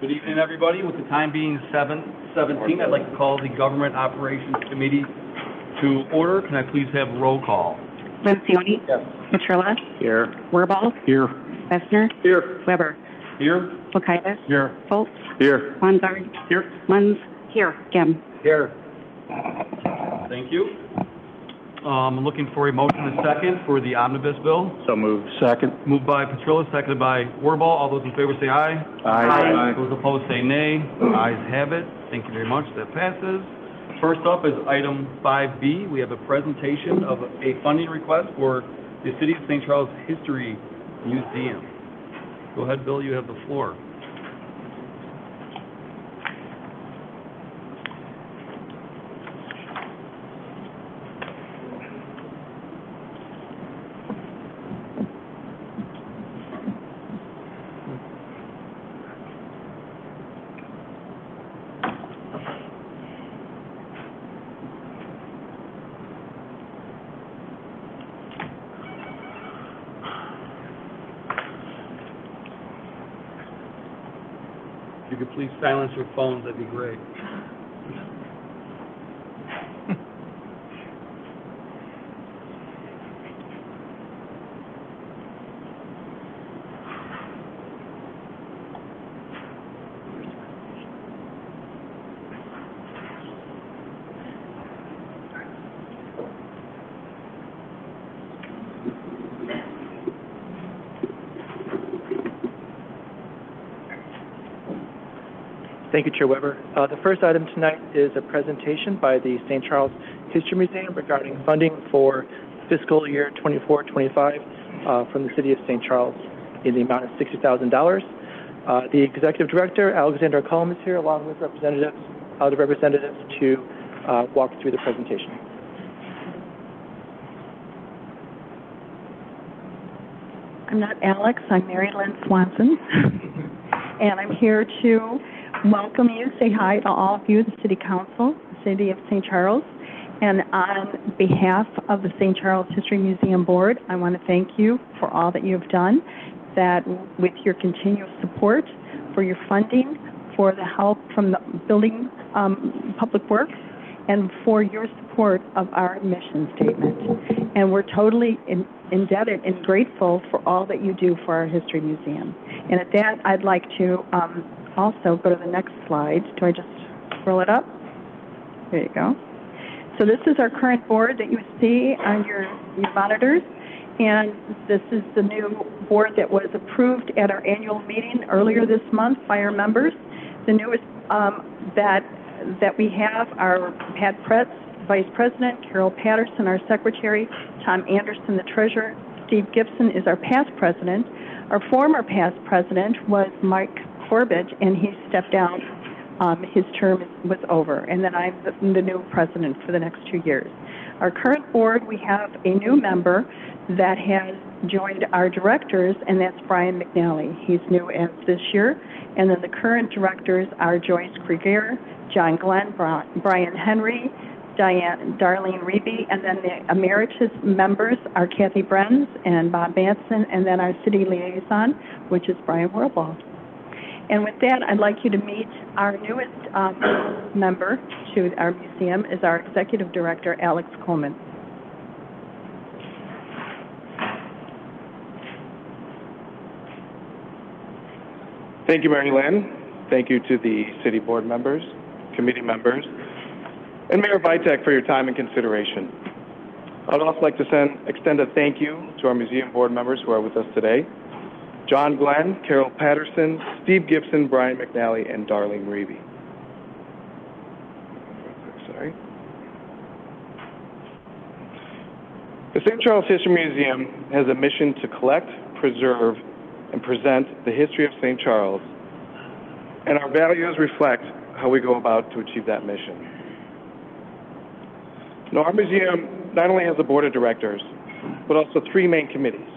Good evening, everybody. With the time being 7:17, I'd like to call the Government Operations Committee to order. Can I please have roll call? Lencioni. Yes. Matrilla. Here. Wirball. Here. Messner. Here. Weber. Here. Lukaitis. Here. Foltz. Here. Monzard. Here. Munz. Here. Gem. Here. Thank you. I'm looking for a motion and second for the omnibus bill. So moved. Second. Moved by Petrilla, seconded by Wirball. All those in favor say aye. Aye. Those opposed say nay. Ayes have it. Thank you very much. That passes. First up is item 5B. We have a presentation of a funding request for the City of St. Charles History Museum. Go ahead, Bill. You have the floor. If you could please silence your phones, that'd be great. Thank you, Chair Weber. The first item tonight is a presentation by the St. Charles History Museum regarding funding for fiscal year 24-25 from the City of St. Charles in the amount of $60,000. The Executive Director, Alexander Cullum, is here along with other representatives to walk through the presentation. I'm not Alex. I'm Mary Lynn Swanson. And I'm here to welcome you, say hi to all of you, the City Council, the City of St. Charles. And on behalf of the St. Charles History Museum Board, I want to thank you for all that you've done, that with your continuous support, for your funding, for the help from the Building Public Works, and for your support of our mission statement. And we're totally indebted and grateful for all that you do for our History Museum. And at that, I'd like to also go to the next slide. Do I just scroll it up? There you go. So this is our current board that you see on your monitors. And this is the new board that was approved at our annual meeting earlier this month by our members. The newest that we have are Pat Pretz, Vice President, Carol Patterson, our Secretary, Tom Anderson, the Treasurer, Steve Gibson is our past President. Our former past President was Mike Corbett, and he stepped down. His term was over, and then I'm the new President for the next 2 years. Our current board, we have a new member that has joined our directors, and that's Brian McNally. He's new as this year. And then the current directors are Joyce Krieger, John Glenn, Brian Henry, Darlene Reby, and then the emeritus members are Kathy Brenz and Bob Manson, and then our city liaison, which is Brian Wirball. And with that, I'd like you to meet our newest member to our museum is our executive director, Alex Coleman. Thank you, Mary Lynn. Thank you to the city board members, committee members, and Mayor Vitek for your time and consideration. I'd also like to extend a thank you to our museum board members who are with us today: John Glenn, Carol Patterson, Steve Gibson, Brian McNally, and Darlene Reby. Sorry. The St. Charles History Museum has a mission to collect, preserve, and present the history of St. Charles, and our values reflect how we go about to achieve that mission. Now, our museum not only has a board of directors, but also 3 main committees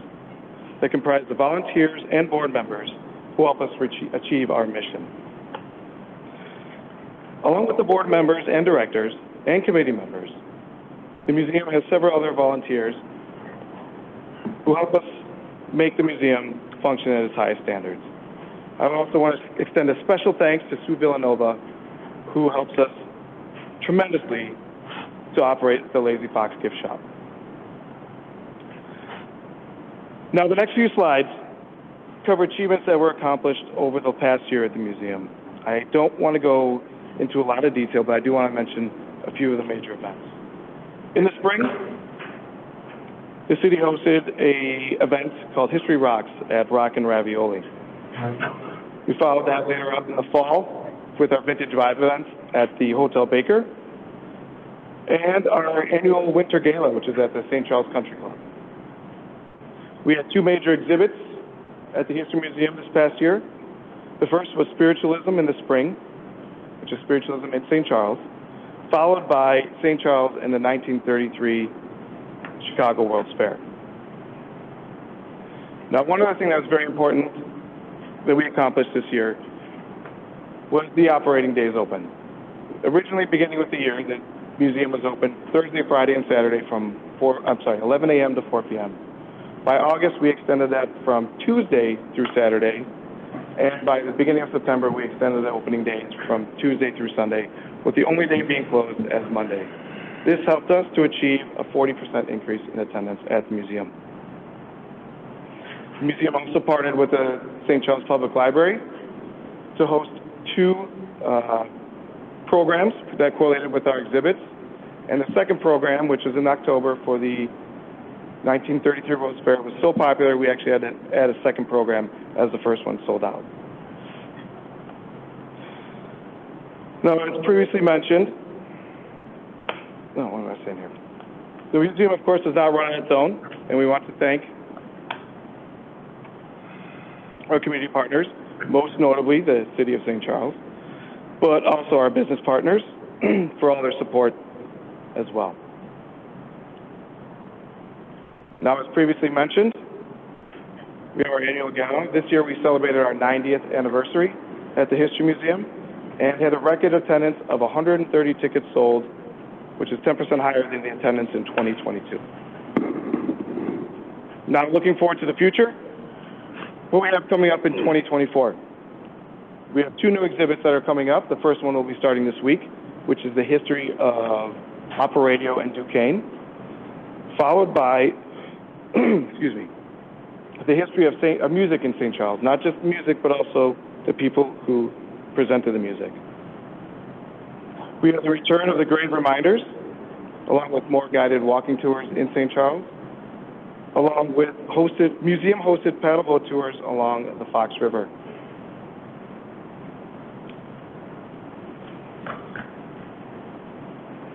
that comprise the volunteers and board members who help us achieve our mission. Along with the board members and directors and committee members, the museum has several other volunteers who help us make the museum function at its highest standards. I also want to extend a special thanks to Sue Villanova, who helps us tremendously to operate the Lazy Fox Gift Shop. Now, the next few slides cover achievements that were accomplished over the past year at the museum. I don't want to go into a lot of detail, but I do want to mention a few of the major events. In the spring, the city hosted an event called History Rocks at Rock and Ravioli. We followed that later up in the fall with our Vintage Vibe events at the Hotel Baker and our annual Winter Gala, which is at the St. Charles Country Club. We had two major exhibits at the History Museum this past year. The first was Spiritualism in the spring, which is Spiritualism in St. Charles, followed by St. Charles and the 1933 Chicago World's Fair. Now, one other thing that was very important that we accomplished this year was the operating days open. Originally, beginning with the year, the museum was open Thursday, Friday, and Saturday from 11 a.m. to 4 p.m. By August, we extended that from Tuesday through Saturday, and by the beginning of September, we extended the opening days from Tuesday through Sunday, with the only day being closed as Monday. This helped us to achieve a 40% increase in attendance at the museum. The museum also partnered with the St. Charles Public Library to host two programs that correlated with our exhibits. And the second program, which was in October for the 1933 World's Fair, was so popular we actually had to add a second program as the first one sold out. Now, as previously mentioned, what am I saying here? The museum, of course, does not run on its own, and we want to thank our community partners, most notably the City of St. Charles, but also our business partners for all their support as well. Now, as previously mentioned, we have our annual gala. This year we celebrated our 90th anniversary at the History Museum and had a record attendance of 130 tickets sold, which is 10% higher than the attendance in 2022. Now, looking forward to the future, what we have coming up in 2024. We have two new exhibits that are coming up. The first one will be starting this week, which is the history of opera radio and Duquesne, followed by, the history of music in St. Charles, not just music, but also the people who presented the music. We have the return of the Grave Reminders, along with more guided walking tours in St. Charles, along with museum-hosted paddleboat tours along the Fox River.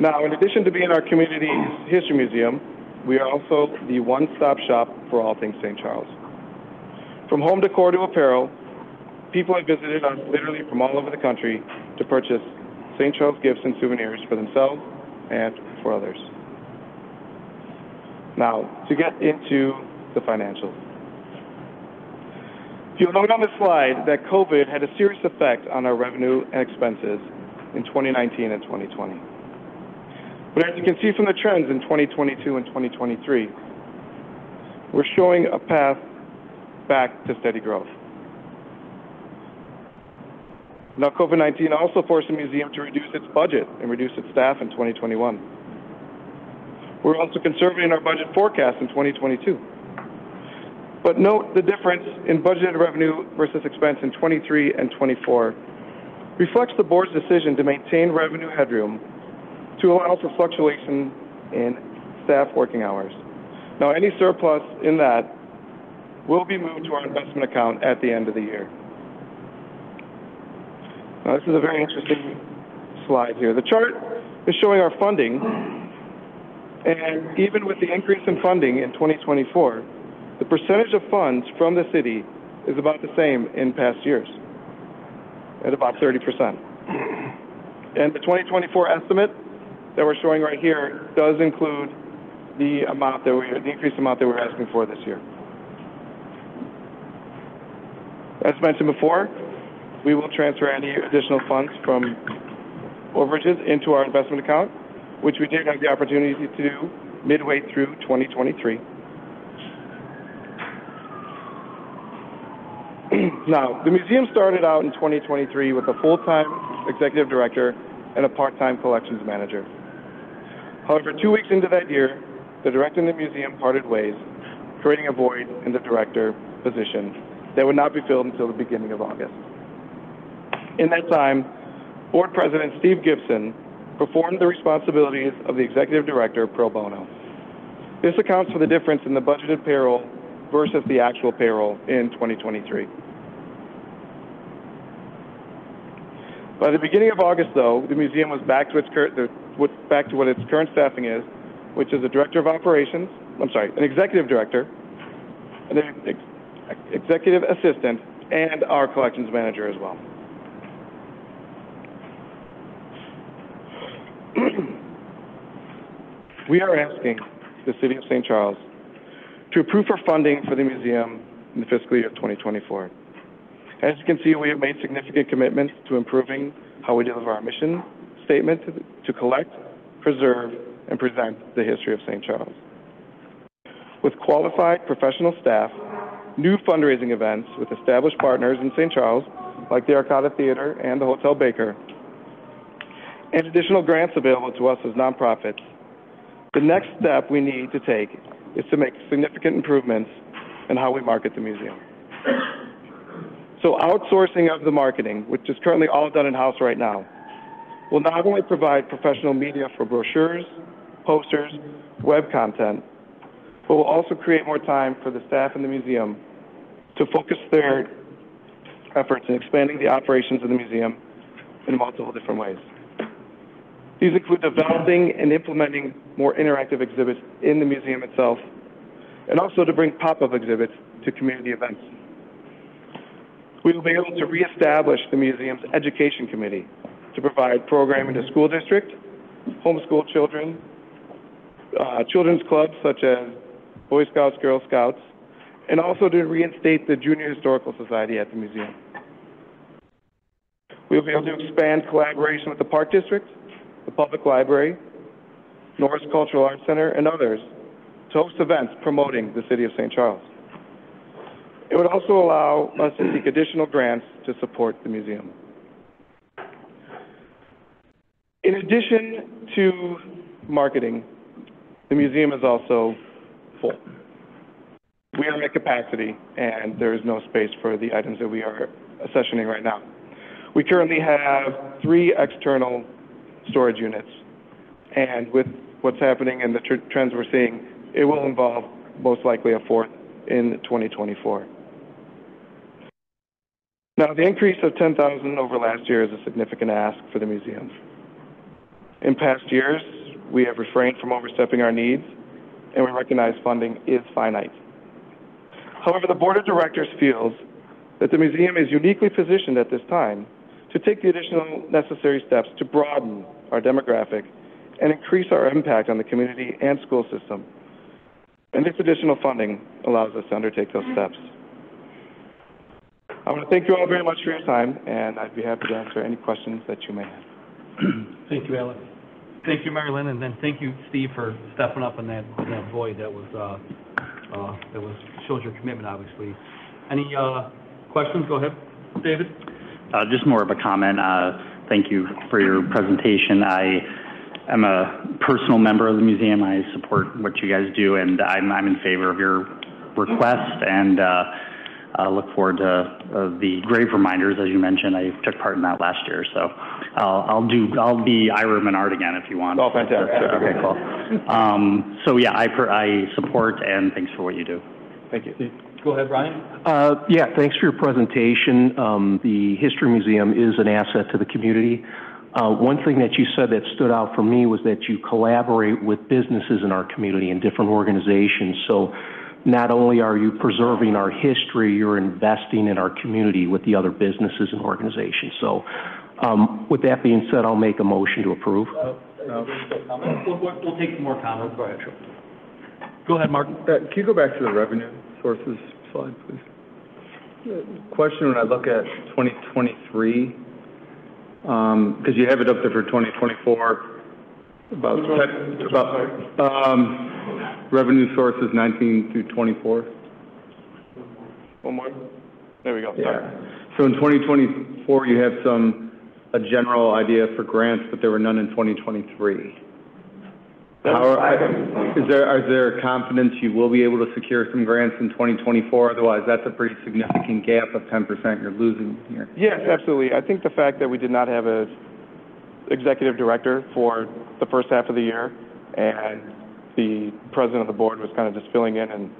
Now, in addition to being our community's history museum, we are also the one-stop shop for all things St. Charles. From home decor to apparel, people have visited us literally from all over the country to purchase St. Charles gifts and souvenirs for themselves and for others. Now, to get into the financials. You'll note on this slide that COVID had a serious effect on our revenue and expenses in 2019 and 2020. But as you can see from the trends in 2022 and 2023, we're showing a path back to steady growth. Now, COVID-19 also forced the museum to reduce its budget and reduce its staff in 2021. We're also conserving our budget forecast in 2022. But note the difference in budgeted revenue versus expense in 23 and 24 reflects the board's decision to maintain revenue headroom to allow for fluctuation in staff working hours. Now, any surplus in that will be moved to our investment account at the end of the year. Now, this is a very interesting slide here. The chart is showing our funding, and even with the increase in funding in 2024, the percentage of funds from the city is about the same in past years, at about 30%. And the 2024 estimate that we're showing right here does include the increased amount that we're asking for this year. As mentioned before, we will transfer any additional funds from overages into our investment account, which we did have the opportunity to do midway through 2023. Now, the museum started out in 2023 with a full-time executive director and a part-time collections manager. However, 2 weeks into that year, the director and the museum parted ways, creating a void in the director position that would not be filled until the beginning of August. In that time, Board President Steve Gibson performed the responsibilities of the executive director pro bono. This accounts for the difference in the budgeted payroll versus the actual payroll in 2023. By the beginning of August, though, the museum was back to what its current staffing is, which is a director of operations, an executive director, an executive assistant, and our collections manager as well. We are asking the City of St. Charles to approve for funding for the museum in the fiscal year 2024. As you can see, we have made significant commitments to improving how we deliver our mission statement to collect, preserve, and present the history of St. Charles. With qualified professional staff, new fundraising events with established partners in St. Charles, like the Arcada Theater and the Hotel Baker, and additional grants available to us as nonprofits, the next step we need to take is to make significant improvements in how we market the museum. So outsourcing of the marketing, which is currently all done in-house right now, will not only provide professional media for brochures, posters, web content, but will also create more time for the staff in the museum to focus their efforts in expanding the operations of the museum in multiple different ways. These include developing and implementing more interactive exhibits in the museum itself, and also to bring pop-up exhibits to community events. We will be able to reestablish the museum's education committee to provide programming to school district, homeschool children, children's clubs such as Boy Scouts, Girl Scouts, and also to reinstate the Junior Historical Society at the museum. We will be able to expand collaboration with the Park District, the Public Library, Norris Cultural Arts Center, and others to host events promoting the City of St. Charles. It would also allow us to seek additional grants to support the museum. In addition to marketing, the museum is also full. We are at capacity, and there is no space for the items that we are accessioning right now. We currently have 3 external storage units, and with what's happening and the trends we're seeing, it will involve most likely a 4th in 2024. Now, the increase of $10,000 over last year is a significant ask for the museum. In past years, we have refrained from overstepping our needs, and we recognize funding is finite. However, the Board of Directors feels that the museum is uniquely positioned at this time to take the additional necessary steps to broaden our demographic and increase our impact on the community and school system. And this additional funding allows us to undertake those steps. I want to thank you all very much for your time, and I'd be happy to answer any questions that you may have. Thank you, Alex. Thank you, Mary Lynn, and then thank you, Steve, for stepping up in that void that shows your commitment, obviously. Any questions? Go ahead, David. Just more of a comment. Thank you for your presentation. I am a personal member of the museum. I support what you guys do, and I'm in favor of your request, and look forward to the grave reminders, as you mentioned. I took part in that last year, so I'll be Ira Menard again if you want. Oh, fantastic. Okay, cool. So yeah, I support, and thanks for what you do. Thank you. Go ahead, Brian. Yeah, thanks for your presentation. The History Museum is an asset to the community. One thing that you said that stood out for me was that you collaborate with businesses in our community and different organizations. So not only are you preserving our history, you're investing in our community with the other businesses and organizations. So with that being said, I'll make a motion to approve. We'll take some more comments. Go ahead. Sure. Go ahead, Mark. Can you go back to the revenue sources slide, please? Question, when I look at 2023, because you have it up there for 2024, about revenue sources 19 through 24. One more. There we go, sorry. Yeah. So in 2024, you have a general idea for grants, but there were none in 2023. Is there confidence you will be able to secure some grants in 2024? Otherwise, that's a pretty significant gap of 10% you're losing here. Yes, absolutely. I think the fact that we did not have a executive director for the first half of the year, and the president of the board was kind of just filling in and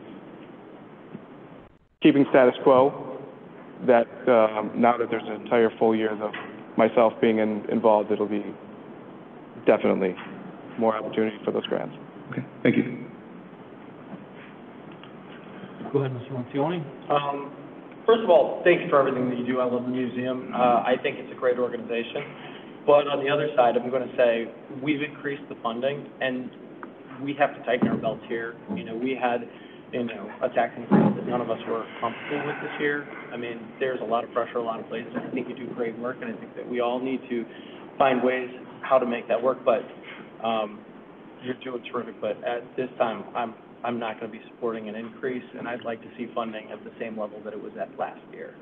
keeping status quo, that now that there's an entire full year of myself being involved, it'll be definitely more opportunity for those grants. Okay, thank you. Go ahead, Mr. Montioni. First of all, thank you for everything that you do. I love the museum. I think it's a great organization. But on the other side, I'm going to say we've increased the funding, and we have to tighten our belts here. You know, we had, a tax increase that none of us were comfortable with this year. I mean, there's a lot of pressure, a lot of places. I think you do great work, and I think that we all need to find ways how to make that work. But you're doing terrific. But at this time, I'm not going to be supporting an increase, and I'd like to see funding at the same level that it was at last year.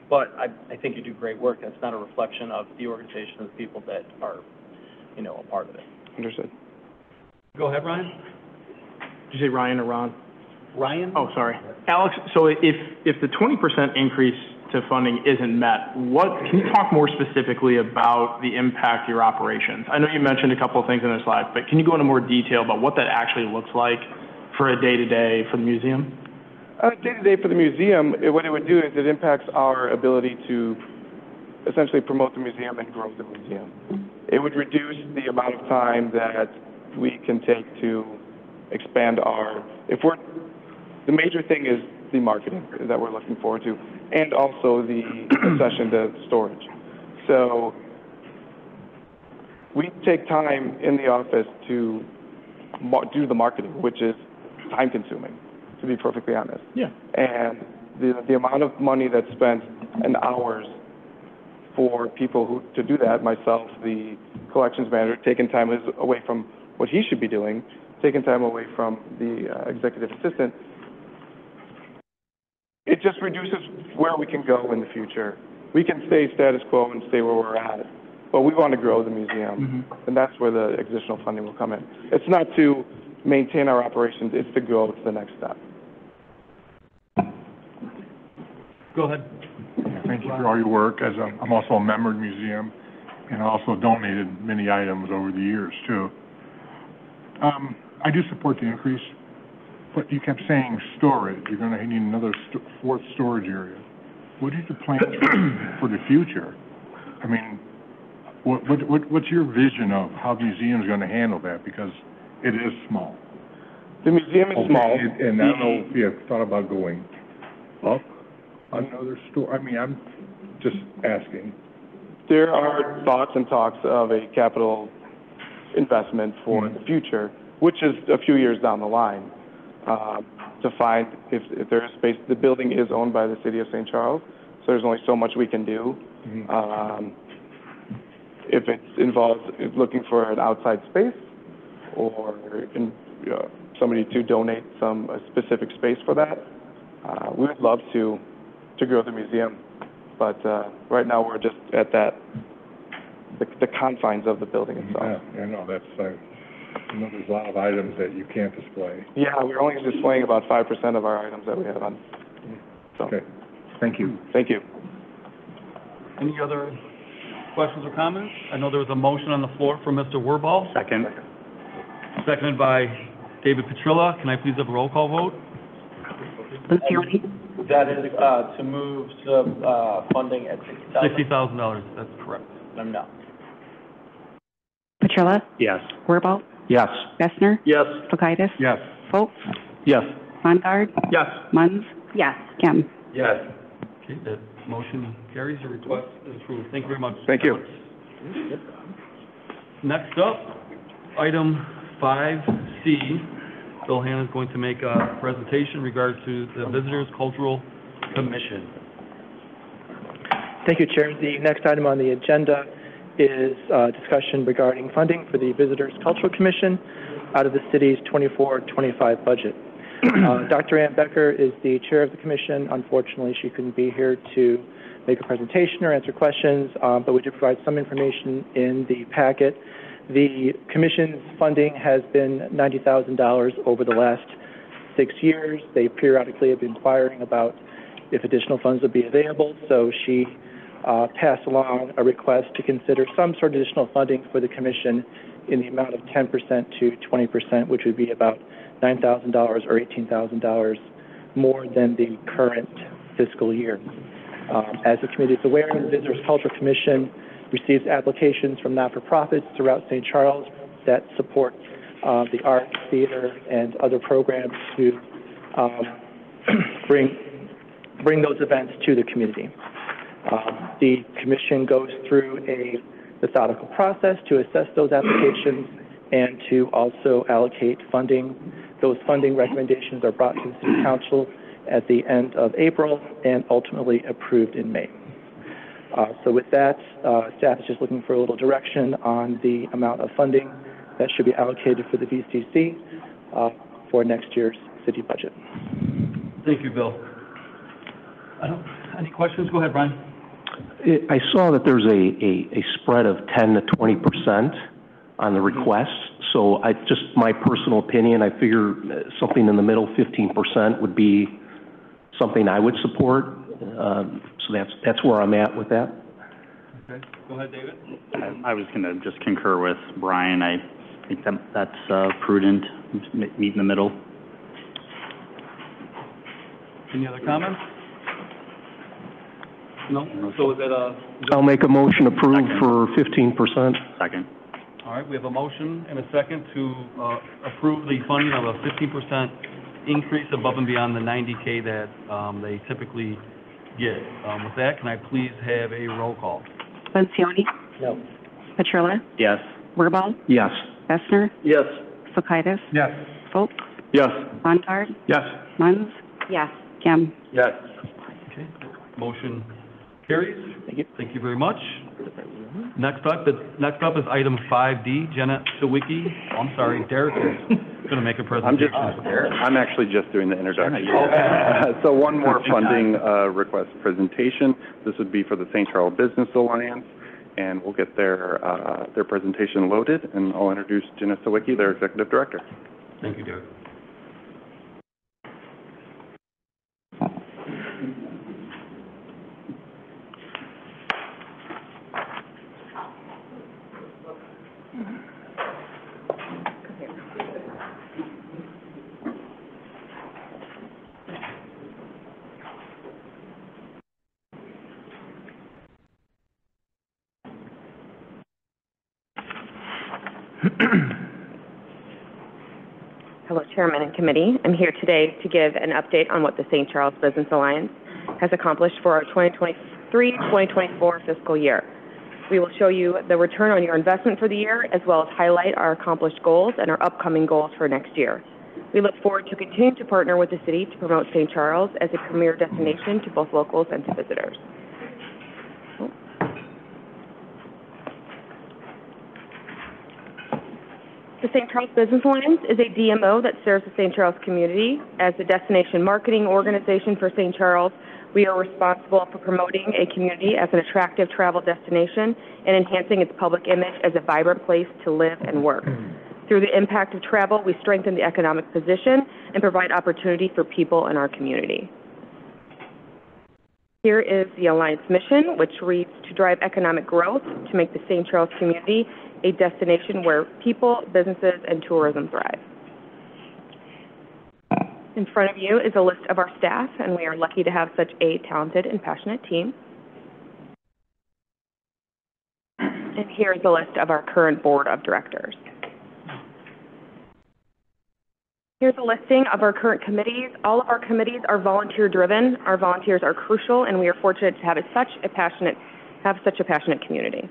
But I think you do great work. That's not a reflection of the organization of the people that are, a part of it. Understood. Go ahead, Ryan. Did you say Ryan or Ron? Ryan? Oh, sorry. Alex, so if the 20% increase to funding isn't met, can you talk more specifically about the impact to your operations? I know you mentioned a couple of things in the slide, but can you go into more detail about what that actually looks like for a day-to-day for the museum? Day-to-day for the museum, what it would do is it impacts our ability to essentially promote the museum and grow the museum. It would reduce the amount of time that we can take to expand the major thing is the marketing that we're looking forward to, and also the accession to storage. So we take time in the office to do the marketing, which is time-consuming, to be perfectly honest. Yeah. And the amount of money that's spent and hours for people to do that, myself, the collections manager, taking time away from what he should be doing, taking time away from the executive assistant, it just reduces where we can go in the future. We can stay status quo and stay where we're at, but we want to grow the museum, and that's where the additional funding will come in. It's not to maintain our operations, it's to go to the next step. Go ahead. Thank you for all your work. I'm also a member of the museum, and I also donated many items over the years, too. I do support the increase, but you kept saying storage. You're going to need another fourth storage area. What is the plan for the future? I mean, what's your vision of how the museum is going to handle that? Because it is small. The museum is small. And I don't know if you have thought about going up another store. I mean, I'm just asking. There are thoughts and talks of a capital investment for the future, which is a few years down the line, to find if there is space. The building is owned by the city of St. Charles, so there's only so much we can do. If it involves looking for an outside space or somebody to donate a specific space for that, we would love to grow the museum. But right now we're just at the confines of the building itself. Yeah, no, that's, there's a lot of items that you can't display. Yeah, we're only displaying about 5% of our items that we have on. So. Okay, thank you. Thank you. Any other questions or comments? I know there was a motion on the floor from Mr. Wirball. Second. Seconded by David Petrilla. Can I please have a roll call vote? Lucioni? That is to move the funding at $60,000. $60,000, that's correct. No. Petrilla? Yes. Wirball? Yes. Bessner? Yes. Kulkaitis? Yes. Foltz? Yes. Mongeard? Yes. Munns? Yes. Kim? Yes. Okay, that motion carries. Your request is approved. Thank you very much. Thank you. Next up, item 5C. Bill Hanna is going to make a presentation in regards to the Visitors Cultural Commission. Thank you, Chair. The next item on the agenda is discussion regarding funding for the Visitors Cultural Commission out of the city's 24-25 budget. Dr. Ann Becker is the chair of the commission. Unfortunately, she couldn't be here to make a presentation or answer questions, but we did provide some information in the packet. The commission's funding has been $90,000 over the last 6 years. They periodically have been inquiring about if additional funds would be available, so she passed along a request to consider some sort of additional funding for the commission in the amount of 10% to 20%, which would be about $9,000 or $18,000 more than the current fiscal year. As the committee is aware, the Visitors Cultural Commission receives applications from not-for-profits throughout St. Charles that support the arts, theater, and other programs to bring those events to the community. The commission goes through a methodical process to assess those applications and to also allocate funding. Those funding recommendations are brought to the City Council at the end of April and ultimately approved in May. So with that, staff is just looking for a little direction on the amount of funding that should be allocated for the VCC for next year's city budget. Thank you, Bill. Any questions? Go ahead, Brian. I saw that there's a spread of 10 to 20% on the requests. So my personal opinion, I figure something in the middle, 15% would be something I would support. So that's where I'm at with that. Okay. Go ahead, David. I was going to just concur with Brian. I think that's prudent, meet in the middle. Any other comments? No? So is that I'll make a motion approved for 15%. Second. All right, we have a motion and a second to approve the funding of a 15% increase above and beyond the $90K that they typically get. With that, can I please have a roll call? Lencioni? No. Petrilla? Yes. Wirball? Yes. Bessner? Yes. Fokaitis? Yes. Foltz? Yes. Bontar? Yes. Munns? Yes. Kim? Yes. Okay, motion carries. Thank you. Thank you very much. Next up is item 5D, Jenna Sawicki. Oh, I'm sorry, Derek is going to make a presentation. I'm actually just doing the introduction. So one more funding request presentation. This would be for the St. Charles Business Alliance, and we'll get their presentation loaded, and I'll introduce Jenna Sawicki, their executive director. Thank you, Derek. Hello, Chairman and Committee. I'm here today to give an update on what the St. Charles Business Alliance has accomplished for our 2023-2024 fiscal year. We will show you the return on your investment for the year, as well as highlight our accomplished goals and our upcoming goals for next year. We look forward to continuing to partner with the city to promote St. Charles as a premier destination to both locals and to visitors. The St. Charles Business Alliance is a DMO that serves the St. Charles community. As the destination marketing organization for St. Charles, we are responsible for promoting a community as an attractive travel destination and enhancing its public image as a vibrant place to live and work. Through the impact of travel, we strengthen the economic position and provide opportunity for people in our community. Here is the Alliance mission, which reads to drive economic growth to make the St. Charles community a destination where people, businesses, and tourism thrive. In front of you is a list of our staff, and we are lucky to have such a talented and passionate team. And here is a list of our current board of directors. Here's a listing of our current committees. All of our committees are volunteer-driven. Our volunteers are crucial, and we are fortunate to have such a passionate community.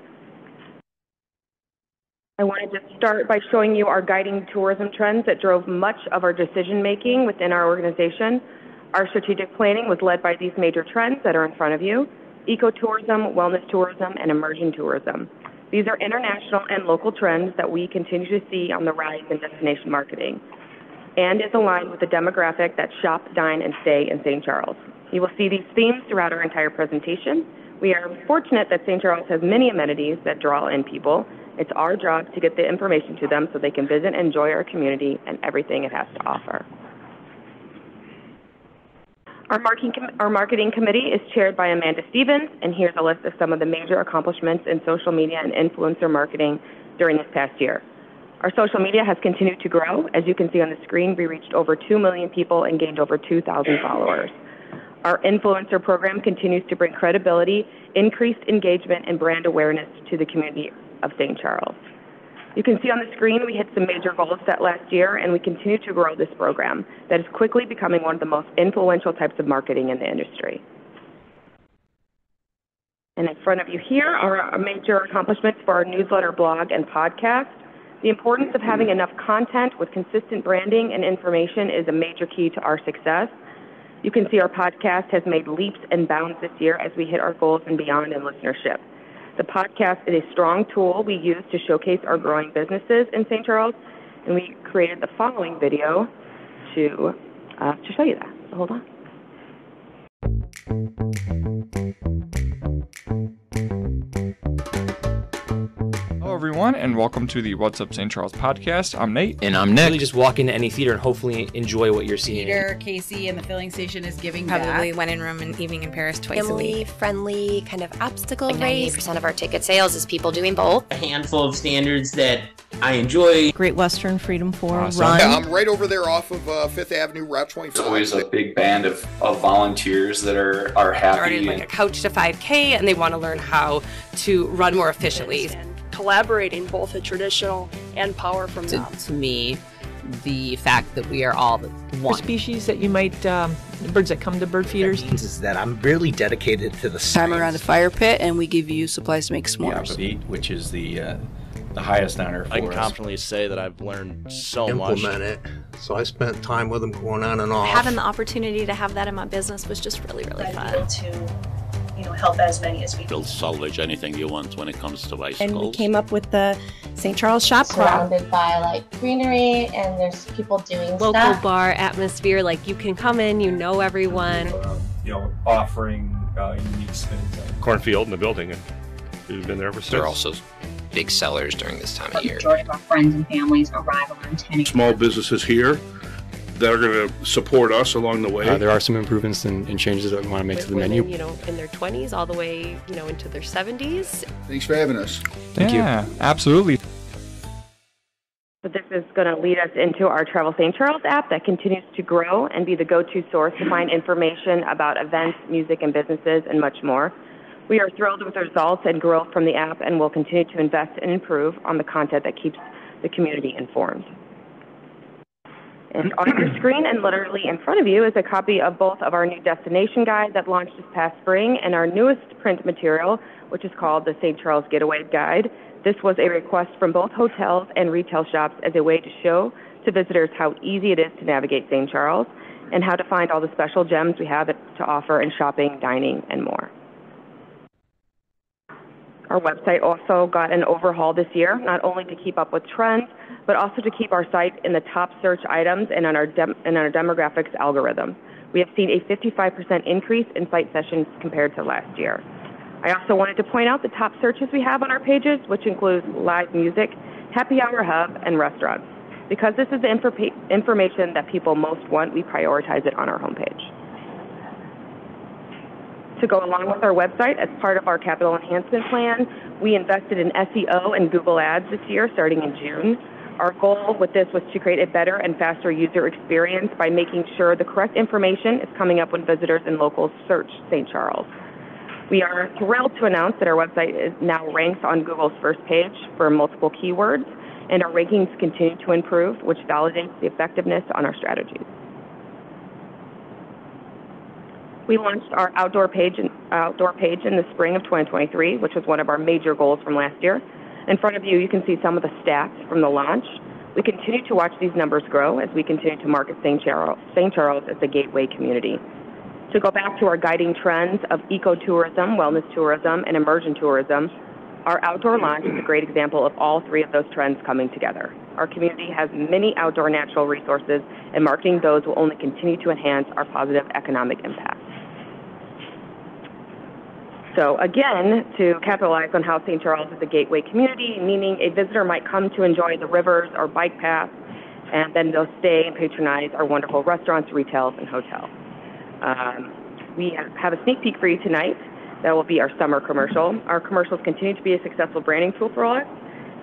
I wanted to start by showing you our guiding tourism trends that drove much of our decision-making within our organization. Our strategic planning was led by these major trends that are in front of you: ecotourism, wellness tourism, and emerging tourism. These are international and local trends that we continue to see on the rise in destination marketing. and is aligned with the demographic that shop, dine, and stay in St. Charles. You will see these themes throughout our entire presentation. We are fortunate that St. Charles has many amenities that draw in people. It's our job to get the information to them so they can visit and enjoy our community and everything it has to offer. Our marketing committee is chaired by Amanda Stevens, and here's a list of some of the major accomplishments in social media and influencer marketing during this past year. Our social media has continued to grow. As you can see on the screen, we reached over 2 million people and gained over 2,000 followers. Our influencer program continues to bring credibility, increased engagement, and brand awareness to the community of St. Charles. You can see on the screen we hit some major goals set last year, and we continue to grow this program that is quickly becoming one of the most influential types of marketing in the industry. And in front of you here are our major accomplishments for our newsletter, blog, and podcast. The importance of having enough content with consistent branding and information is a major key to our success. You can see our podcast has made leaps and bounds this year as we hit our goals and beyond in listenership. The podcast is a strong tool we use to showcase our growing businesses in St. Charles, and we created the following video to show you that. So hold on. Hello, everyone, and welcome to the What's Up St. Charles podcast. I'm Nate. And I'm Nick. Really just walk into any theater and hopefully enjoy what you're seeing. Peter, Casey, and the filling station is giving Probably back. went in room and evening in Paris twice a week. Family-friendly kind of obstacle Like race. 98% of our ticket sales is people doing both. A handful of standards that I enjoy. Great Western Freedom Forum Run. Yeah, I'm right over there off of 5th Avenue, Route 25. There's always a big band of volunteers that are happy. Started like a Couch to 5K, and they want to learn how to run more efficiently. Collaborating both the traditional and power from them. To me, the fact that we are all one. Species that you might, birds that come to bird feeders. What it means is that I'm really dedicated to the science. Time around the fire pit, and we give you supplies to make s'mores. Yeah, which is the highest honor for us. I can confidently say that I've learned so much. Implement it. So I spent time with them going on and off. Having the opportunity to have that in my business was just really, really fun. To help as many as we can. They'll salvage anything you want when it comes to bicycles. And we came up with the St. Charles Shop Club. Surrounded by like greenery, and there's people doing local stuff. Bar atmosphere, like you can come in, you know everyone. Offering unique spins. Cornfield in the building, and we've been there ever since. They're also big sellers during this time of year. The majority of our friends and families arrive around 10 a.m. Small businesses here that are going to support us along the way. There are some improvements and changes that we want to make to the menu. In their 20s all the way, into their 70s. Thanks for having us. Thank you. Absolutely. But this is going to lead us into our Travel St. Charles app that continues to grow and be the go-to source to find information about events, music, and businesses, and much more. We are thrilled with the results and growth from the app, and will continue to invest and improve on the content that keeps the community informed. And on your screen and literally in front of you is a copy of both of our new destination guide that launched this past spring and our newest print material, which is called the St. Charles Getaway Guide. This was a request from both hotels and retail shops as a way to show to visitors how easy it is to navigate St. Charles and how to find all the special gems we have to offer in shopping, dining, and more. Our website also got an overhaul this year, not only to keep up with trends, but also to keep our site in the top search items and on our demographics algorithm. We have seen a 55% increase in site sessions compared to last year. I also wanted to point out the top searches we have on our pages, which includes live music, happy hour hub, and restaurants. Because this is the information that people most want, we prioritize it on our homepage. To go along with our website, as part of our capital enhancement plan, we invested in SEO and Google Ads this year, starting in June. Our goal with this was to create a better and faster user experience by making sure the correct information is coming up when visitors and locals search St. Charles. We are thrilled to announce that our website is now ranked on Google's first page for multiple keywords, and our rankings continue to improve, which validates the effectiveness on our strategies. We launched our outdoor page in the spring of 2023, which was one of our major goals from last year. In front of you, you can see some of the stats from the launch. We continue to watch these numbers grow as we continue to market St. Charles as a gateway community. To go back to our guiding trends of ecotourism, wellness tourism, and immersion tourism, Our outdoor launch is a great example of all three of those trends coming together. Our community has many outdoor natural resources, and marketing those will only continue to enhance our positive economic impact. So again, to capitalize on how St. Charles is a gateway community, meaning a visitor might come to enjoy the rivers or bike paths, and then they'll stay and patronize our wonderful restaurants, retails, and hotels. We have a sneak peek for you tonight. That will be our summer commercial. Our commercials continue to be a successful branding tool for us,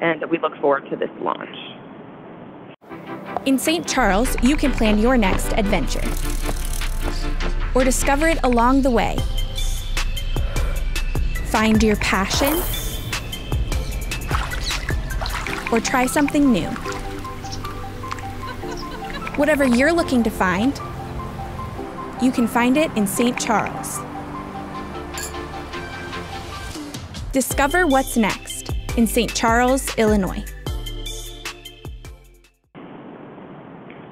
and we look forward to this launch. In St. Charles, you can plan your next adventure or discover it along the way. Find your passion or try something new. Whatever you're looking to find, you can find it in St. Charles. Discover what's next in St. Charles, Illinois.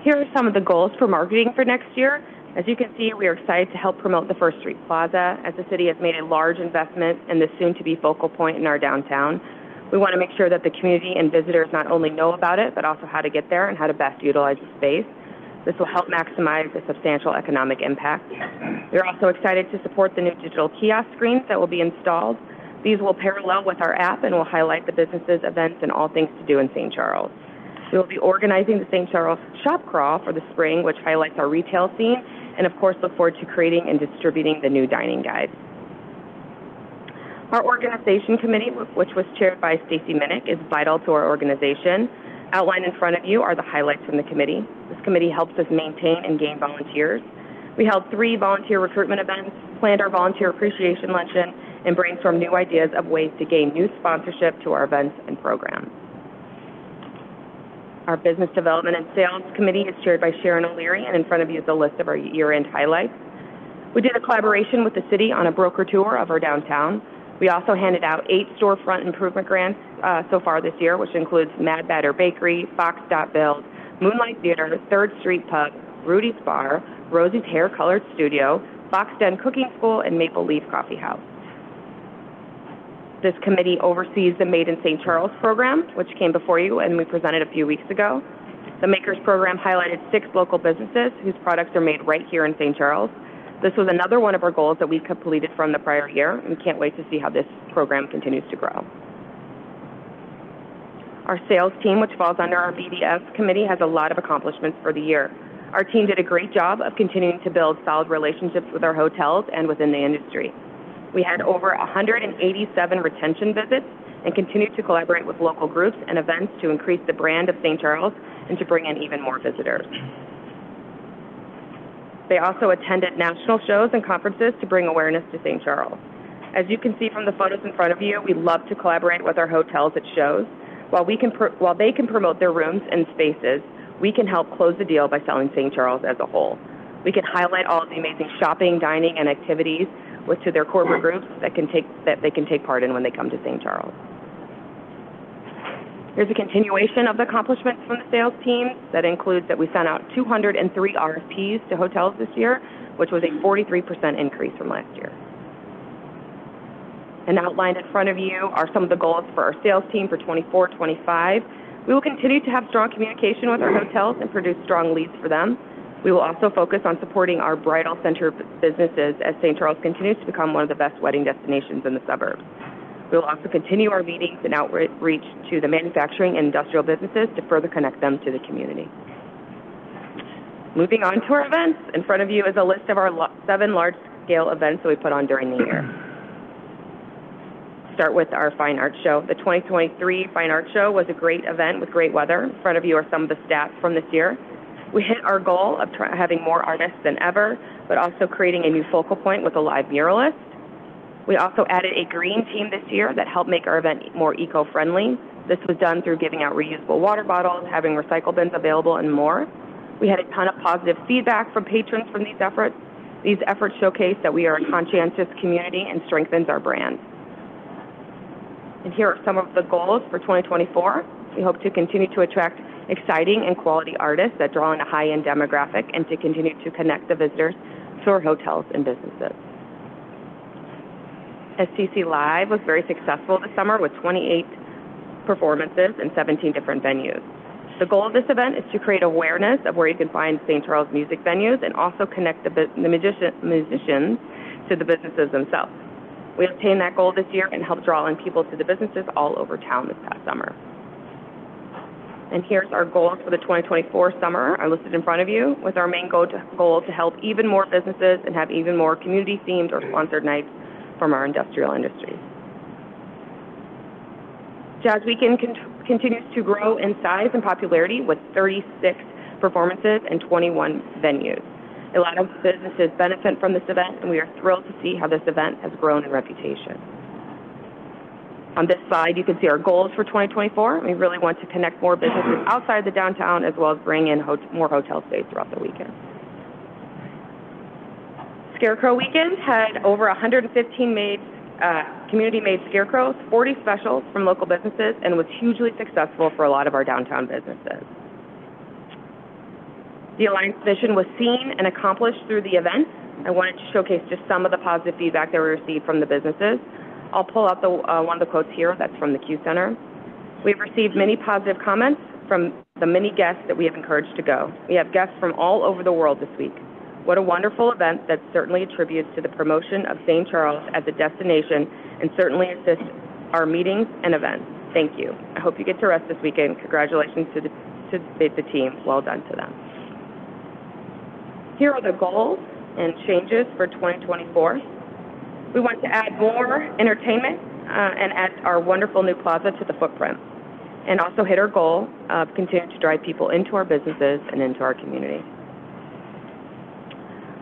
Here are some of the goals for marketing for next year. As you can see, we are excited to help promote the First Street Plaza, as the city has made a large investment in this soon-to-be focal point in our downtown. We want to make sure that the community and visitors not only know about it, but also how to get there and how to best utilize the space. This will help maximize the substantial economic impact. We're also excited to support the new digital kiosk screens that will be installed. These will parallel with our app and will highlight the businesses, events, and all things to do in St. Charles. We will be organizing the St. Charles Shop Crawl for the spring, which highlights our retail scene, and of course look forward to creating and distributing the new dining guide. Our organization committee, which was chaired by Stacy Minnick, is vital to our organization. Outlined in front of you are the highlights from the committee. This committee helps us maintain and gain volunteers. We held 3 volunteer recruitment events, planned our volunteer appreciation luncheon, and brainstormed new ideas of ways to gain new sponsorship to our events and programs. Our Business Development and Sales Committee is chaired by Sharon O'Leary, and in front of you is a list of our year-end highlights. We did a collaboration with the city on a broker tour of our downtown. We also handed out 8 storefront improvement grants so far this year, which includes Mad Batter Bakery, Fox Dot Build, Moonlight Theater, 3rd Street Pub, Rudy's Bar, Rosie's Hair Colored Studio, Fox Den Cooking School, and Maple Leaf Coffee House. This committee oversees the Made in St. Charles program, which came before you and we presented a few weeks ago. The Makers program highlighted 6 local businesses whose products are made right here in St. Charles. This was another one of our goals that we completed from the prior year, and we can't wait to see how this program continues to grow. Our sales team, which falls under our BDS committee, has a lot of accomplishments for the year. Our team did a great job of continuing to build solid relationships with our hotels and within the industry. We had over 187 retention visits and continued to collaborate with local groups and events to increase the brand of St. Charles and to bring in even more visitors. They also attended national shows and conferences to bring awareness to St. Charles. As you can see from the photos in front of you, we love to collaborate with our hotels at shows. While they can promote their rooms and spaces, we can help close the deal by selling St. Charles as a whole. We can highlight all of the amazing shopping, dining, and activities to their corporate groups that they can take part in when they come to St. Charles. Here's a continuation of the accomplishments from the sales team. That includes that we sent out 203 RFPs to hotels this year, which was a 43% increase from last year. And outlined in front of you are some of the goals for our sales team for 24-25. We will continue to have strong communication with our hotels and produce strong leads for them. We will also focus on supporting our bridal center businesses as St. Charles continues to become one of the best wedding destinations in the suburbs. We will also continue our meetings and outreach to the manufacturing and industrial businesses to further connect them to the community. Moving on to our events, in front of you is a list of our 7 large-scale events that we put on during the year. Start with our Fine Art Show. The 2023 Fine Art Show was a great event with great weather. In front of you are some of the stats from this year. We hit our goal of having more artists than ever, but also creating a new focal point with a live muralist. We also added a green team this year that helped make our event more eco-friendly. This was done through giving out reusable water bottles, having recycle bins available, and more. We had a ton of positive feedback from patrons from these efforts. These efforts showcase that we are a conscientious community and strengthens our brand. And here are some of the goals for 2024. We hope to continue to attract exciting and quality artists that draw in a high-end demographic and to continue to connect the visitors to our hotels and businesses. STC Live was very successful this summer with 28 performances in 17 different venues. The goal of this event is to create awareness of where you can find St. Charles music venues and also connect the musicians to the businesses themselves. We obtained that goal this year and helped draw in people to the businesses all over town this past summer. And here's our goals for the 2024 summer are listed in front of you, with our main goal to help even more businesses and have even more community-themed or sponsored nights from our industrial industries. Jazz Weekend continues to grow in size and popularity with 36 performances and 21 venues. A lot of businesses benefit from this event, and we are thrilled to see how this event has grown in reputation. On this slide, you can see our goals for 2024. We really want to connect more businesses outside the downtown, as well as bring in more hotel stays throughout the weekend. Scarecrow Weekend had over 115 community-made scarecrows, 40 specials from local businesses, and was hugely successful for a lot of our downtown businesses. The Alliance mission was seen and accomplished through the event. I wanted to showcase just some of the positive feedback that we received from the businesses. I'll pull out one of the quotes here. That's from the Q Center. We've received many positive comments from the many guests that we have encouraged to go. We have guests from all over the world this week. What a wonderful event that certainly attributes to the promotion of St. Charles as a destination and certainly assists our meetings and events. Thank you. I hope you get to rest this weekend. Congratulations to the team. Well done to them. Here are the goals and changes for 2024. We want to add more entertainment and add our wonderful new plaza to the footprint, and also hit our goal of continuing to drive people into our businesses and into our community.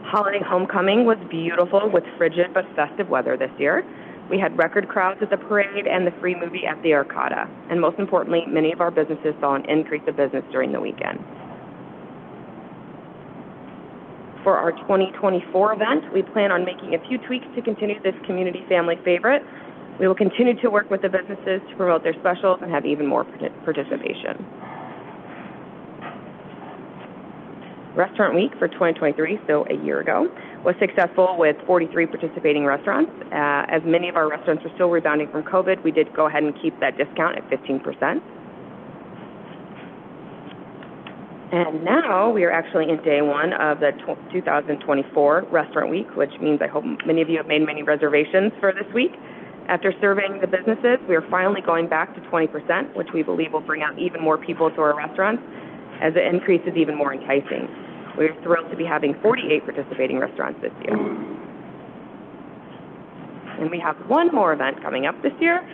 Holiday Homecoming was beautiful with frigid but festive weather this year. We had record crowds at the parade and the free movie at the Arcata, and most importantly, many of our businesses saw an increase of business during the weekend. For our 2024 event, we plan on making a few tweaks to continue this community family favorite. We will continue to work with the businesses to promote their specials and have even more participation. Restaurant Week for 2023, so a year ago, was successful with 43 participating restaurants. As many of our restaurants are still rebounding from COVID, we did go ahead and keep that discount at 15%. And now we are actually in day one of the 2024 Restaurant Week, which means I hope many of you have made many reservations for this week. After surveying the businesses, we are finally going back to 20%, which we believe will bring out even more people to our restaurants as the increase is even more enticing. We are thrilled to be having 48 participating restaurants this year. And we have one more event coming up this year.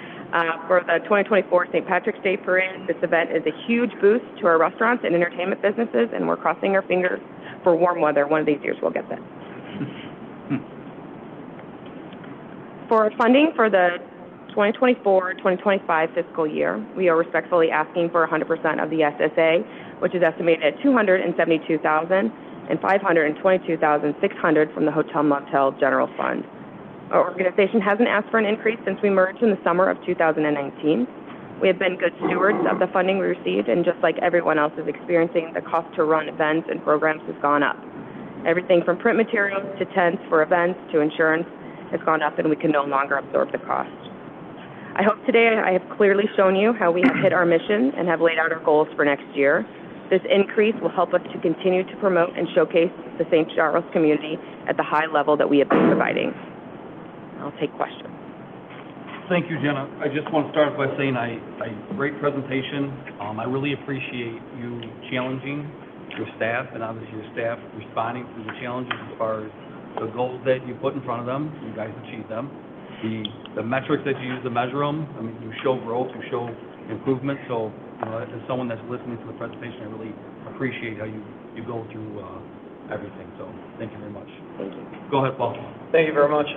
For the 2024 St. Patrick's Day Parade, this event is a huge boost to our restaurants and entertainment businesses, and we're crossing our fingers for warm weather. One of these years we'll get that. For funding for the 2024-2025 fiscal year, we are respectfully asking for 100% of the SSA, which is estimated at $272,000 and $522,600 from the Hotel Motel General Fund. Our organization hasn't asked for an increase since we merged in the summer of 2019. We have been good stewards of the funding we received, and just like everyone else is experiencing, the cost to run events and programs has gone up. Everything from print materials to tents for events to insurance has gone up, and we can no longer absorb the cost. I hope today I have clearly shown you how we have hit our mission and have laid out our goals for next year. This increase will help us to continue to promote and showcase the St. Charles community at the high level that we have been providing. I'll take questions. Thank you, Jenna. I just want to start by saying great presentation. I really appreciate you challenging your staff and obviously your staff responding to the challenges as far as the goals that you put in front of them. You guys achieved them. The metrics that you use to measure them, I mean, you show growth, you show improvement. So, as someone that's listening to the presentation, I really appreciate how you go through everything. So, thank you very much. Thank you. Go ahead, Paul. Thank you very much.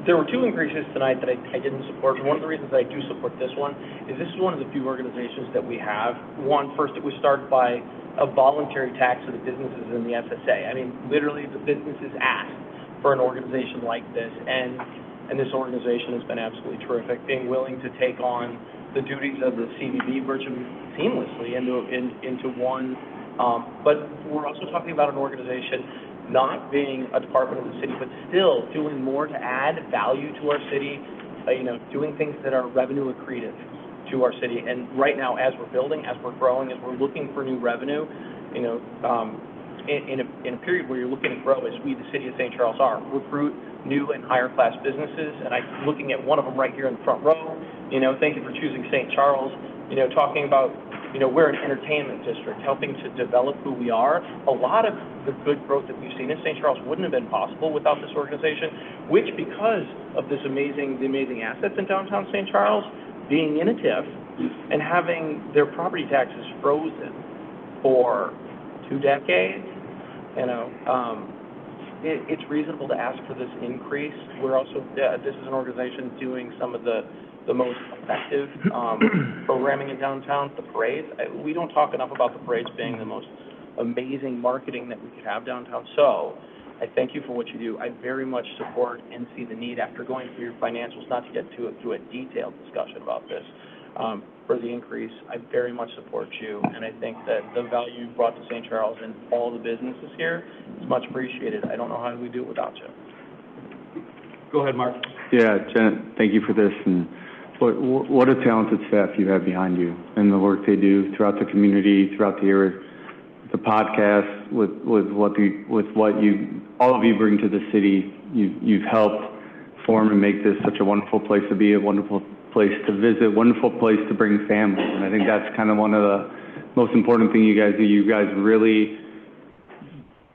There were two increases tonight that I didn't support, and one of the reasons I do support this one is this is one of the few organizations that we have. One, first, it was started by a voluntary tax of the businesses in the SSA. I mean, literally, the businesses asked for an organization like this, and this organization has been absolutely terrific, being willing to take on the duties of the CVB virtually seamlessly into one. But we're also talking about an organization not being a department of the city, but still doing more to add value to our city, doing things that are revenue accretive to our city. And right now, as we're building, as we're growing, as we're looking for new revenue, in a period where you're looking to grow, as we, the city of St. Charles, are, recruit new and higher class businesses. And I'm looking at one of them right here in the front row. Thank you for choosing St. Charles. Talking about, we're an entertainment district, helping to develop who we are. A lot of the good growth that we've seen in St. Charles wouldn't have been possible without this organization, which, because of the amazing assets in downtown St. Charles, being in a TIF and having their property taxes frozen for 2 decades, it's reasonable to ask for this increase. We're also, this is an organization doing some of the most effective programming in downtown, the parades. We don't talk enough about the parades being the most amazing marketing that we could have downtown. So I thank you for what you do. I very much support and see the need, after going through your financials, not to get to a detailed discussion about this, for the increase. I very much support you, and I think that the value you brought to St. Charles and all the businesses here is much appreciated. I don't know how we do it without you. Go ahead, Mark. Yeah, Jen, thank you for this. And what a talented staff you have behind you and the work they do throughout the community, throughout the area, the podcast, with what all of you bring to the city. You've helped form and make this such a wonderful place to be, a wonderful place to visit, wonderful place to bring families. And I think that's kind of one of the most important things you guys do. You guys really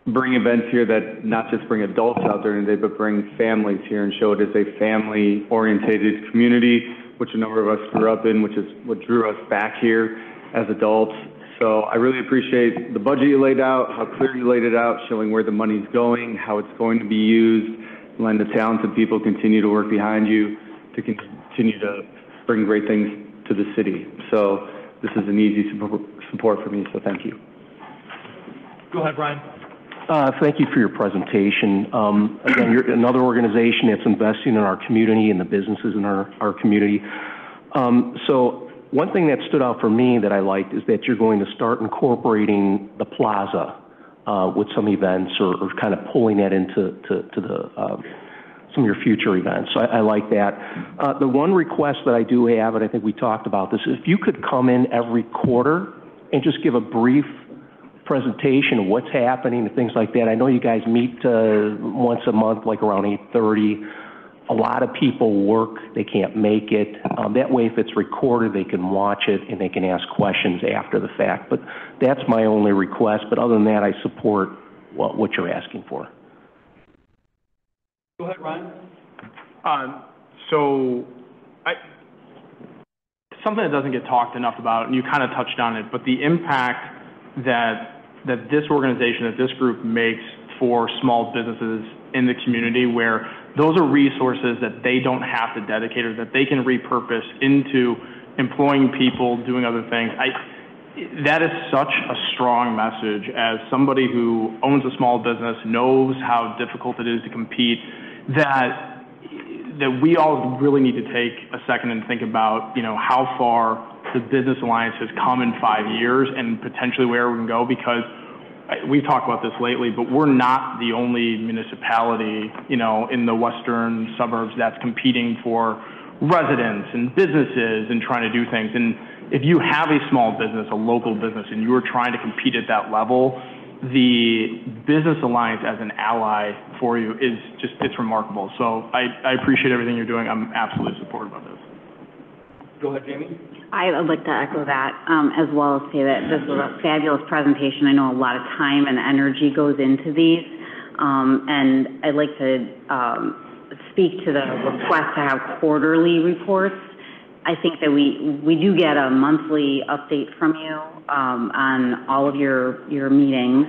bring events here that not just bring adults out there today, but bring families here and show it as a family-orientated community, which a number of us grew up in, which is what drew us back here as adults. So I really appreciate the budget you laid out, how clear you laid it out, showing where the money's going, how it's going to be used, and the talented people continue to work behind you to continue to bring great things to the city. So this is an easy support for me, so thank you. Go ahead, Brian. Thank you for your presentation. Again, you're another organization that's investing in our community and the businesses in our community. So one thing that stood out for me that I liked is that you're going to start incorporating the plaza with some events, or kind of pulling that into some of your future events. So I like that. The one request that I do have, and I think we talked about this, if you could come in every quarter and just give a brief presentation of what's happening and things like that. I know you guys meet once a month, like around 8:30. A lot of people work, they can't make it. That way, if it's recorded, they can watch it and they can ask questions after the fact. But that's my only request. But other than that, I support what you're asking for. Go ahead, Ryan. Something that doesn't get talked enough about, and you kind of touched on it, but the impact that this organization, that this group makes for small businesses in the community, where those are resources that they don't have to dedicate, or that they can repurpose into employing people, doing other things. That is such a strong message. As somebody who owns a small business, knows how difficult it is to compete, that we all really need to take a second and think about, how far the Business Alliance has come in 5 years and potentially where we can go, because we've talked about this lately, but we're not the only municipality, in the western suburbs that's competing for residents and businesses and trying to do things. And if you have a small business, a local business, and you are trying to compete at that level, the Business Alliance as an ally for you is it's remarkable. So I appreciate everything you're doing. I'm absolutely supportive of this. Go ahead, Jamie. I would like to echo that, as well as say that this was a fabulous presentation. I know a lot of time and energy goes into these, and I'd like to speak to the request to have quarterly reports. I think that we do get a monthly update from you on all of your meetings.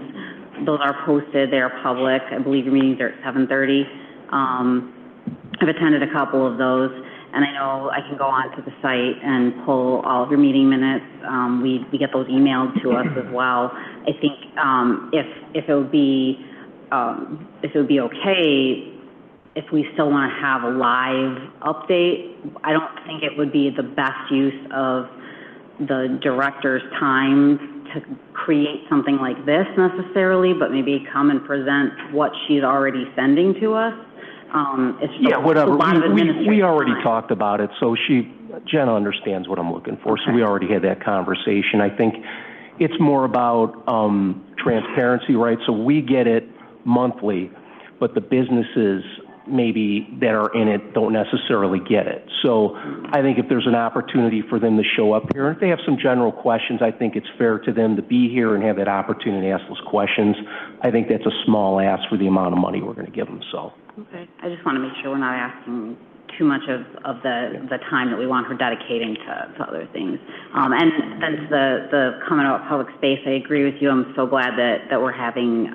Those are posted, they are public. I believe your meetings are at 7:30. I've attended a couple of those. And I know I can go onto the site and pull all of your meeting minutes. We get those emailed to us as well. I think if it would be okay, if we still want to have a live update, I don't think it would be the best use of the director's time to create something like this necessarily, but maybe come and present what she's already sending to us. It's just Yeah, whatever. a lot of We already administrative time. talked about it, so Jenna understands what I'm looking for, so we already had that conversation. I think it's more about transparency, right? So we get it monthly, but the businesses maybe that are in it don't necessarily get it. So I think if there's an opportunity for them to show up here, if they have some general questions, I think it's fair to them to be here and have that opportunity to ask those questions. I think that's a small ask for the amount of money we're going to give them, so. Okay. I just want to make sure we're not asking too much of the time that we want her dedicating to other things. And then to the comment about public space, I agree with you. I'm so glad that we're having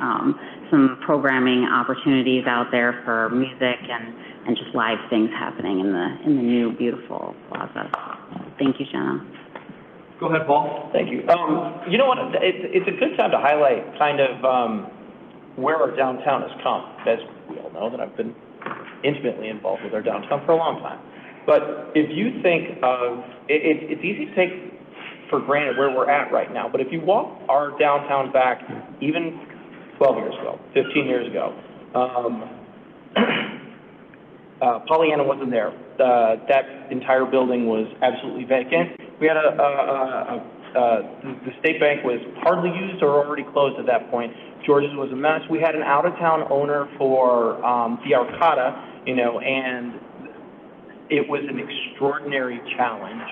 some programming opportunities out there for music and just live things happening in the new beautiful plaza. Thank you, Jenna. Go ahead, Paul. Thank you. You know what? It's a good time to highlight kind of where our downtown has come. As we all know, that I've been intimately involved with our downtown for a long time. But if you think of, it's easy to take for granted where we're at right now, but if you walk our downtown back even 12 years ago, 15 years ago, Pollyanna wasn't there. That entire building was absolutely vacant. We had the State Bank was hardly used or already closed at that point. George's was a mess. We had an out-of-town owner for the Arcata, you know, and it was an extraordinary challenge.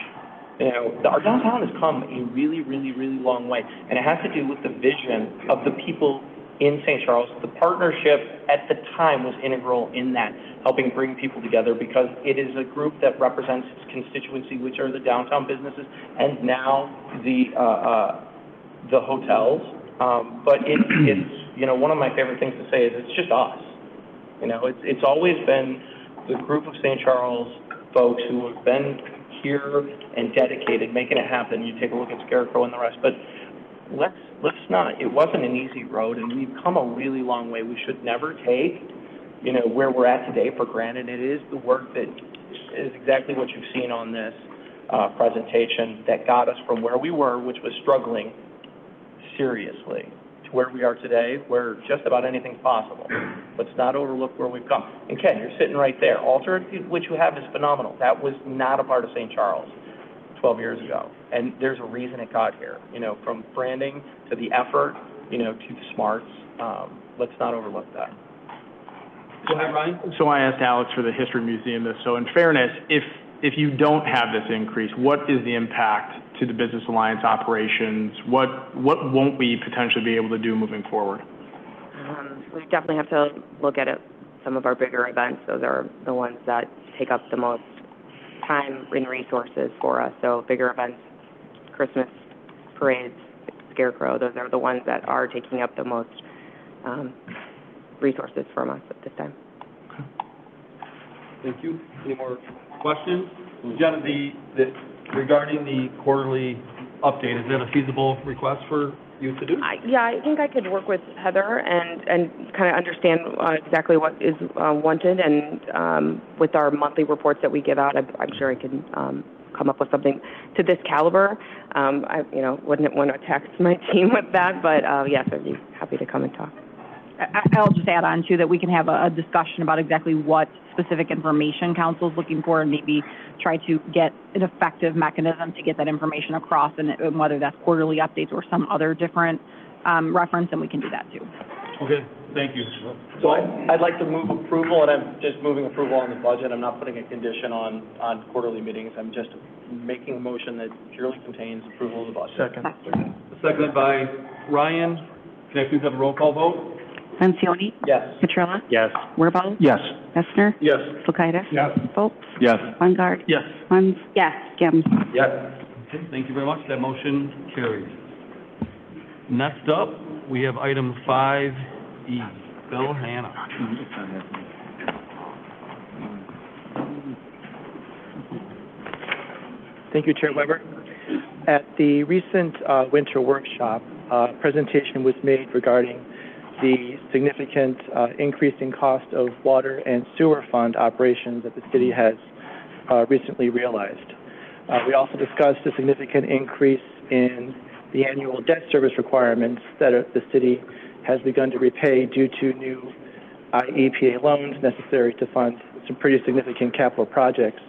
You know, our downtown has come a really, really, really long way, and it has to do with the vision of the people in St. Charles. The partnership at the time was integral in that, helping bring people together, because it is a group that represents its constituency, which are the downtown businesses, and now the hotels. But it's, you know, one of my favorite things to say is it's just us. You know, it's always been the group of St. Charles folks who have been here and dedicated, making it happen. You take a look at Scarecrow and the rest, but let's not, it wasn't an easy road, and we've come a really long way. We should never take, you know, where we're at today for granted. It is the work that is exactly what you've seen on this presentation that got us from where we were, which was struggling seriously, to where we are today, where just about anything's possible. Let's not overlook where we've come. And Ken, you're sitting right there. Alter, which you have, is phenomenal. That was not a part of St. Charles 12 years ago. And there's a reason it got here, you know, from branding to the effort, you know, to the smarts. Let's not overlook that. Go ahead, Ryan. So I asked Alex for the History Museum this. So in fairness, if you don't have this increase, what is the impact to the Business Alliance operations? What won't we potentially be able to do moving forward? We definitely have to look at it. Some of our bigger events, those are the ones that take up the most time and resources for us. So bigger events, Christmas parades, Scarecrow, those are the ones that are taking up the most resources from us at this time. Okay. Thank you. Any more questions? Jenna, regarding the quarterly update, is that a feasible request for you to do? Yeah, I think I could work with Heather and kind of understand exactly what is wanted, and with our monthly reports that we give out, I'm sure I can come up with something to this caliber. I wouldn't want to text my team with that, but yes, I'd be happy to come and talk. I'll just add on to that we can have a discussion about exactly what specific information council is looking for, and maybe try to get an effective mechanism to get that information across, and whether that's quarterly updates or some other different reference, and we can do that too. Okay, thank you. So I'd like to move approval, and I'm just moving approval on the budget. I'm not putting a condition on quarterly meetings. I'm just making a motion that purely contains approval of the budget. Second. Seconded by Ryan. Can I please have a roll call vote? Lencioni? Yes. Petrella? Yes. Wirbal? Yes. Messner? Yes. Kulkaitis? Yes. Foltz? Yes. Weingart? Yes. Munz? Yes. Gibbs? Yes. Okay, thank you very much. That motion carries. Next up, we have item 5E. Bill Hanna. Thank you, Chair Weber. At the recent winter workshop, a presentation was made regarding the significant increase in cost of water and sewer fund operations that the city has recently realized. We also discussed a significant increase in the annual debt service requirements that the city has begun to repay due to new IEPA loans necessary to fund some pretty significant capital projects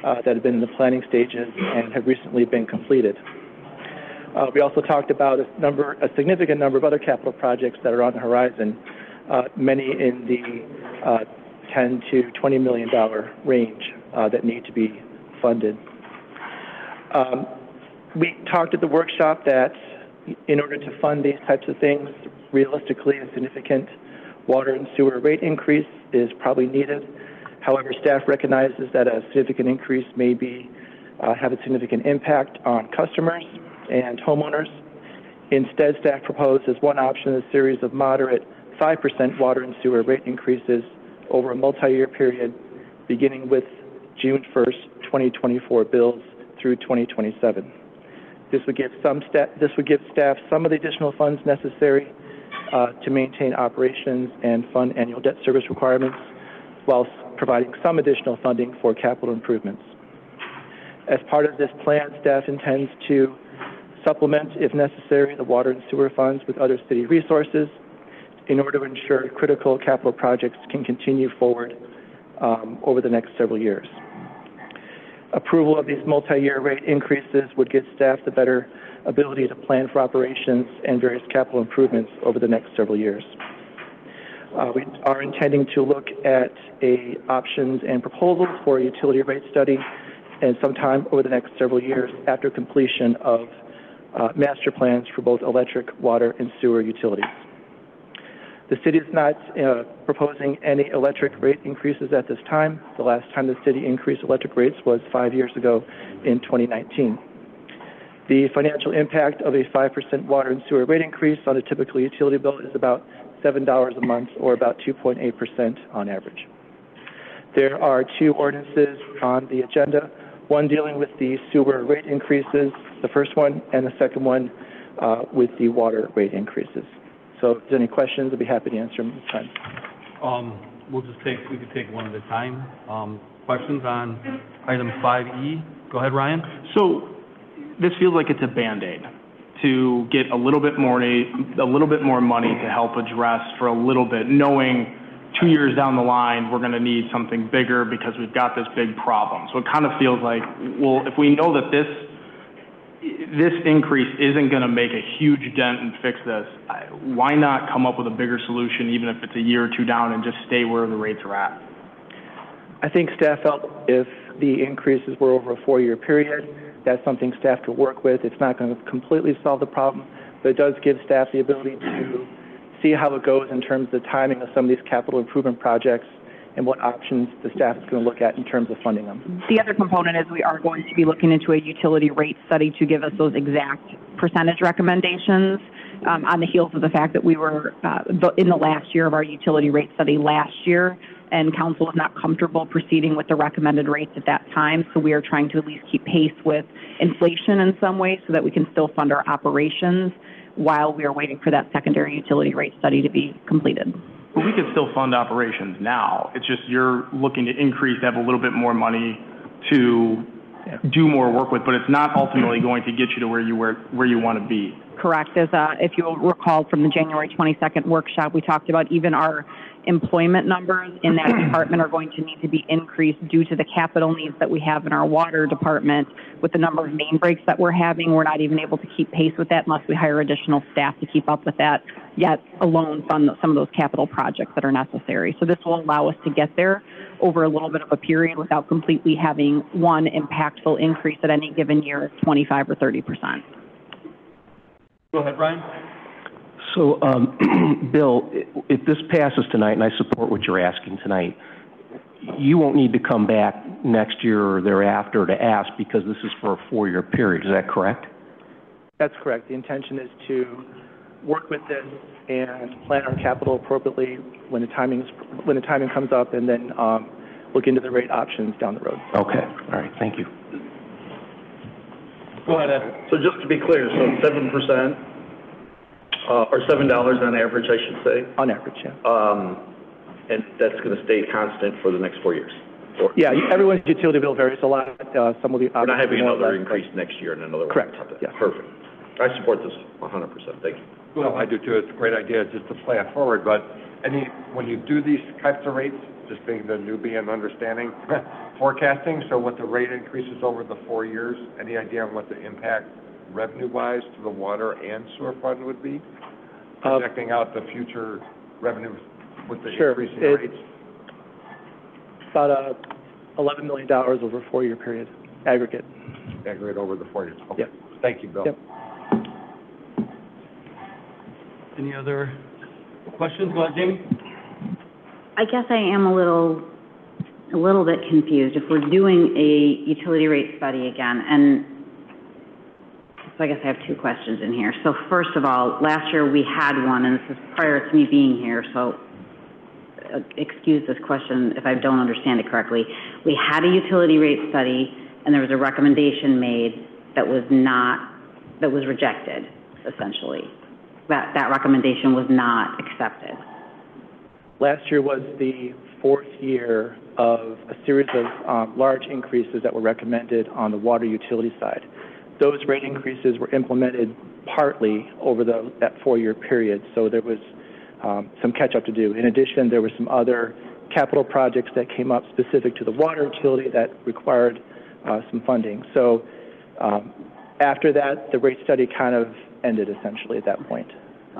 that have been in the planning stages and have recently been completed. We also talked about a significant number of other capital projects that are on the horizon, many in the $10 to $20 million range that need to be funded. We talked at the workshop that in order to fund these types of things, realistically, a significant water and sewer rate increase is probably needed. However, staff recognizes that a significant increase may have a significant impact on customers and homeowners. Instead, staff proposed as one option a series of moderate 5% water and sewer rate increases over a multi-year period beginning with June 1st, 2024 bills through 2027. This would give staff some of the additional funds necessary to maintain operations and fund annual debt service requirements, while providing some additional funding for capital improvements. As part of this plan, staff intends to supplement, if necessary, the water and sewer funds with other city resources in order to ensure critical capital projects can continue forward over the next several years. Approval of these multi-year rate increases would give staff the better ability to plan for operations and various capital improvements over the next several years. We are intending to look at options and proposals for a utility rate study, and sometime over the next several years after completion of master plans for both electric, water, and sewer utilities. The city is not proposing any electric rate increases at this time. The last time the city increased electric rates was 5 years ago in 2019. The financial impact of a 5% water and sewer rate increase on a typical utility bill is about $7 a month, or about 2.8% on average. There are two ordinances on the agenda, one dealing with the sewer rate increases, the first one, and the second one with the water rate increases. So if there's any questions, I'd be happy to answer them this time. We could take one at a time. Questions on item 5E? Go ahead, Ryan. So this feels like it's a Band-Aid to get a little bit more money to help address for a little bit, knowing 2 years down the line, we're going to need something bigger because we've got this big problem. So it kind of feels like, well, if we know that this increase isn't going to make a huge dent and fix this, why not come up with a bigger solution, even if it's a year or two down, and just stay where the rates are at? I think staff felt if the increases were over a 4-year period, that's something staff could work with. It's not going to completely solve the problem, but it does give staff the ability to see how it goes in terms of the timing of some of these capital improvement projects and what options the staff is going to look at in terms of funding them. The other component is we are going to be looking into a utility rate study to give us those exact percentage recommendations on the heels of the fact that we were in the last year of our utility rate study last year, and council was not comfortable proceeding with the recommended rates at that time. So we are trying to at least keep pace with inflation in some ways so that we can still fund our operations while we are waiting for that secondary utility rate study to be completed. But we could still fund operations now. It's just you're looking to increase, have a little bit more money to do more work with, but it's not ultimately going to get you to where you want to be. Correct. As if you will recall from the January 22nd workshop, we talked about even our employment numbers in that department are going to need to be increased due to the capital needs that we have in our water department. With the number of main breaks that we're having, we're not even able to keep pace with that unless we hire additional staff to keep up with that, yet alone fund some of those capital projects that are necessary. So this will allow us to get there over a little bit of a period without completely having one impactful increase at any given year of 25 or 30%. Go ahead, Brian. So, Bill, if this passes tonight, and I support what you're asking tonight, you won't need to come back next year or thereafter to ask because this is for a 4-year period. Is that correct? That's correct. The intention is to work with this and plan our capital appropriately when the timing comes up, and then look into the rate options down the road. Okay. All right. Thank you. Go ahead, Ed. So just to be clear, so 7%, or $7 on average, I should say? On average, yeah. And that's going to stay constant for the next 4 years? Or yeah, everyone's utility bill varies a lot. Some will be... We're not having another increase next year and another one. Correct, yeah. Perfect. I support this 100%. Thank you. Well, I do too. It's a great idea just to plan forward, but when you do these types of rates, just being the newbie and understanding forecasting, so what the rate increases over the 4 years, any idea on what the impact revenue-wise to the water and sewer fund would be? Projecting out the future revenues with the increasing rates? About $11 million over a 4-year period, aggregate. Aggregate over the 4 years. Okay. Yep. Thank you, Bill. Yep. Any other questions? Go ahead, Jamie. I guess I am a little bit confused. If we're doing a utility rate study again, and so I guess I have 2 questions in here. So first of all, last year we had one, and this is prior to me being here, so excuse this question if I don't understand it correctly. We had a utility rate study, and there was a recommendation made that was rejected, essentially. That recommendation was not accepted. Last year was the 4th year of a series of large increases that were recommended on the water utility side. Those rate increases were implemented partly over that 4-year period, so there was some catch-up to do. In addition, there were some other capital projects that came up specific to the water utility that required some funding. So after that, the rate study kind of ended essentially at that point.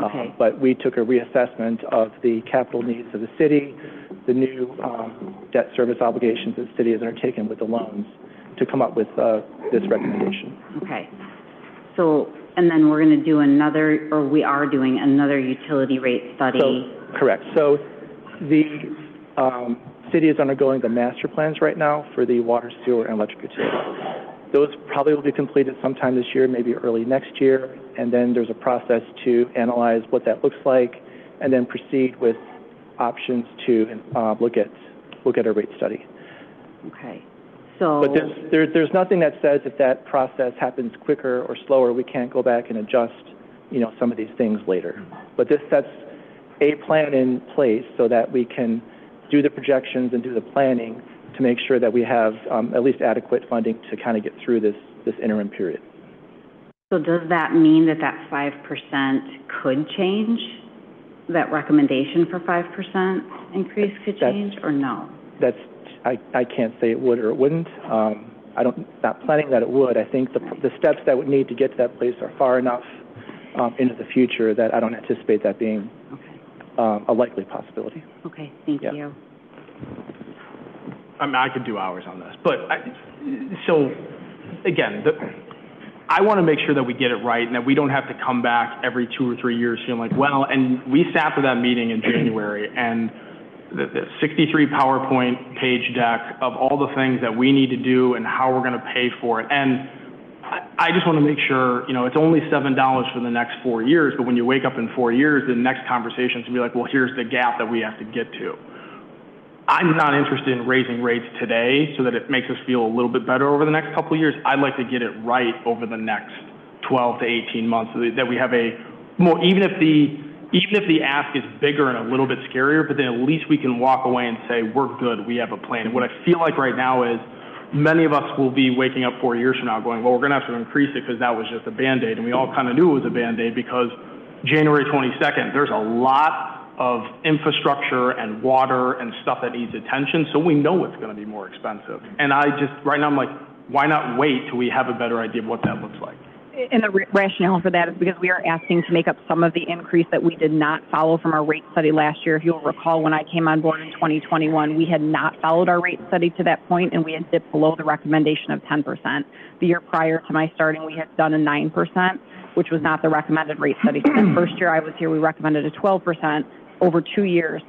Okay. But we took a reassessment of the capital needs of the city, the new debt service obligations that the city has undertaken with the loans to come up with this recommendation. Okay. So, and then we're going to do we are doing another utility rate study. Correct. So the city is undergoing the master plans right now for the water, sewer, and electric utility. Those probably will be completed sometime this year, maybe early next year, and then there's a process to analyze what that looks like, and then proceed with options to look at a rate study. Okay. So, but there's nothing that says if that process happens quicker or slower, we can't go back and adjust, some of these things later. But this sets a plan in place so that we can do the projections and do the planning to make sure that we have at least adequate funding to kind of get through this interim period. So does that mean that 5% could change? That recommendation for 5% increase could change, or no? I can't say it would or it wouldn't. Not planning that it would. I think the steps that would need to get to that place are far enough into the future that I don't anticipate that being a likely possibility. Okay, thank you. I mean, I could do hours on this, but so again, I want to make sure that we get it right and that we don't have to come back every 2 or 3 years feeling like, well, and we sat for that meeting in January and the 63 PowerPoint page deck of all the things that we need to do and how we're going to pay for it. And I just want to make sure, it's only $7 for the next 4 years, but when you wake up in 4 years, the next conversation is going to be like, well, here's the gap that we have to get to. I'm not interested in raising rates today so that it makes us feel a little bit better over the next couple of years. I'd like to get it right over the next 12 to 18 months so that we have a more, even if the ask is bigger and a little bit scarier, but then at least we can walk away and say, we're good, we have a plan. And what I feel like right now is many of us will be waking up 4 years from now going, well, we're going to have to increase it because that was just a Band-Aid. And we all kind of knew it was a Band-Aid because January 22nd, there's a lot of infrastructure and water and stuff that needs attention, so we know it's going to be more expensive. And right now I'm like, why not wait till we have a better idea of what that looks like? And the rationale for that is because we are asking to make up some of the increase that we did not follow from our rate study last year. If you'll recall, when I came on board in 2021, we had not followed our rate study to that point, and we had dipped below the recommendation of 10%. The year prior to my starting, we had done a 9%, which was not the recommended rate study. So the first year I was here, we recommended a 12% over 2 years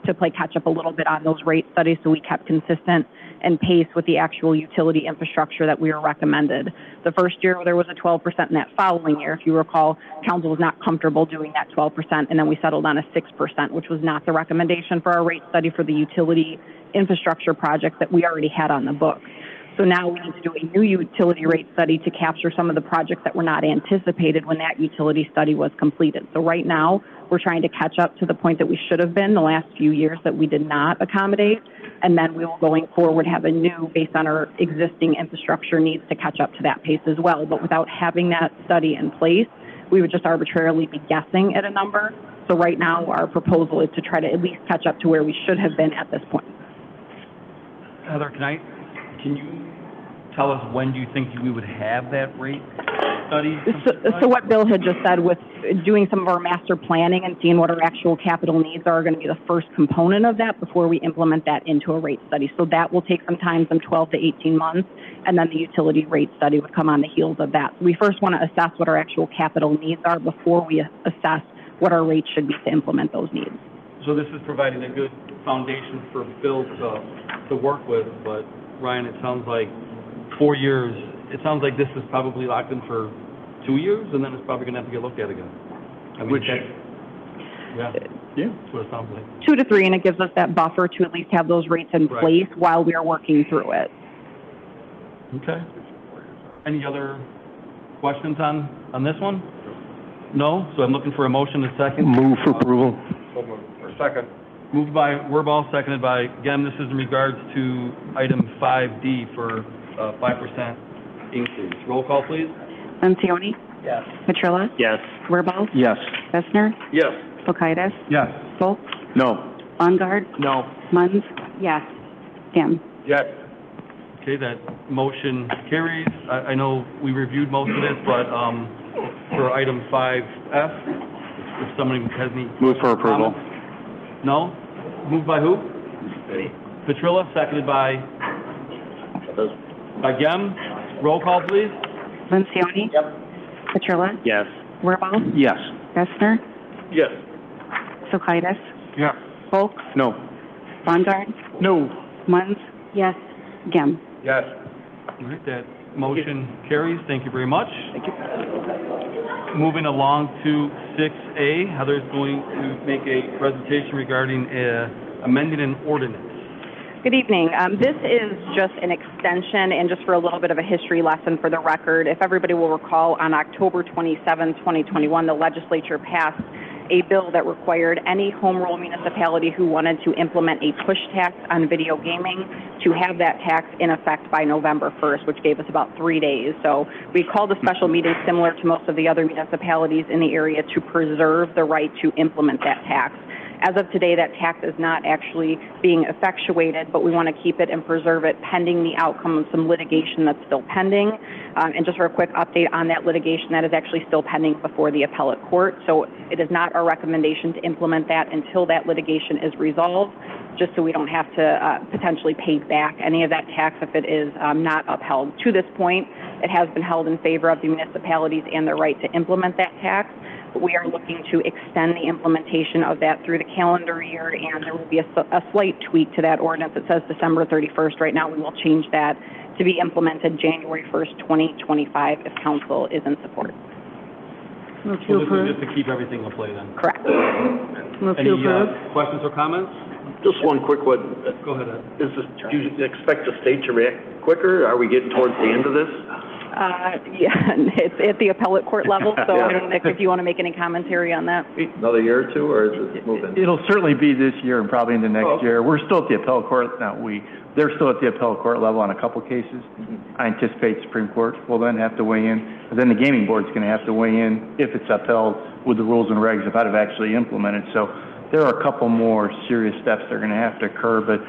to play catch up a little bit on those rate studies, so we kept consistent and pace with the actual utility infrastructure that we were recommended. The first year there was a 12%, and that following year, if you recall, council was not comfortable doing that 12%, and then we settled on a 6%, which was not the recommendation for our rate study for the utility infrastructure projects that we already had on the books. So now we need to do a new utility rate study to capture some of the projects that were not anticipated when that utility study was completed. So right now, We're trying to catch up to the point that we should have been the last few years that we did not accommodate. And then we will, going forward, have a new, based on our existing infrastructure needs, to catch up to that pace as well. But without having that study in place, we would just arbitrarily be guessing at a number. So right now, our proposal is to try to at least catch up to where we should have been at this point. Heather, can you tell us when do you think we would have that rate study? So what Bill had just said with doing some of our master planning and seeing what our actual capital needs are going to be the first component of that before we implement that into a rate study. So that will take some time, some 12 to 18 months, and then the utility rate study would come on the heels of that. So we first want to assess what our actual capital needs are before we assess what our rates should be to implement those needs. So this is providing a good foundation for Bill to work with, but Ryan, it sounds like 4 years, it sounds like this is probably locked in for 2 years, and then it's probably going to have to get looked at again. I mean, that's what it sounds like. 2 to 3, and it gives us that buffer to at least have those rates in place while we are working through it. Okay. Any other questions on this one? No? So I'm looking for a motion and a second. Move for approval. So moved. Or second. Moved by Wirball, seconded by Gem. This is in regards to item 5D for 5% increase. Roll call, please. Lencioni? Yes. Petrilla? Yes. Wirball? Yes. Fessner? Yes. Kulkaitis? Yes. Volk? No. Baumgart? No. Munns? Yes. Gem? Yes. Okay, that motion carries. I know we reviewed most of this, but for item 5F, if someone has any Move for approval. comments? No? Moved by who? Petrilla, seconded by Gem. Roll call, please. Lencioni? Yep. Petrilla? Yes. Wirball? Yes. Fessner? Yes. Kulkaitis? Yes. Volk? No. Baumgart? No. Munns? Yes. Gem? Yes. All right, that motion carries. Thank you very much. Thank you. Moving along to 6A, Heather's going to make a presentation regarding amending an ordinance. Good evening. This is just an extension and just for a little bit of a history lesson for the record. If everybody will recall, on October 27, 2021, the legislature passed a bill that required any home rule municipality who wanted to implement a push tax on video gaming to have that tax in effect by November 1st, which gave us about 3 days. So we called a special meeting similar to most of the other municipalities in the area to preserve the right to implement that tax. As of today, that tax is not actually being effectuated, but we want to keep it and preserve it pending the outcome of some litigation that's still pending. And just for a quick update on that litigation, that is actually still pending before the appellate court. So it is not our recommendation to implement that until that litigation is resolved, just so we don't have to potentially pay back any of that tax if it is not upheld. To this point, it has been held in favor of the municipalities and their right to implement that tax. We are looking to extend the implementation of that through the calendar year, and there will be a slight tweak to that ordinance. It says December 31st. Right now, we will change that to be implemented January 1st, 2025, if council is in support. So this is just to keep everything in play then? Correct. Any questions or comments? Just one quick one. Go ahead, Ed. Do you expect the state to react quicker? Are we getting towards the end of this? Yeah, it's at the appellate court level, so I don't know if you want to make any commentary on that. Another year or two, or is it moving? It'll certainly be this year and probably into next year. We're still at the appellate court, they're still at the appellate court level on a couple cases. I anticipate Supreme Court will then have to weigh in, but then the gaming board's going to have to weigh in if it's upheld with the rules and regs of how to actually implement it. So there are a couple more serious steps that are going to have to occur, but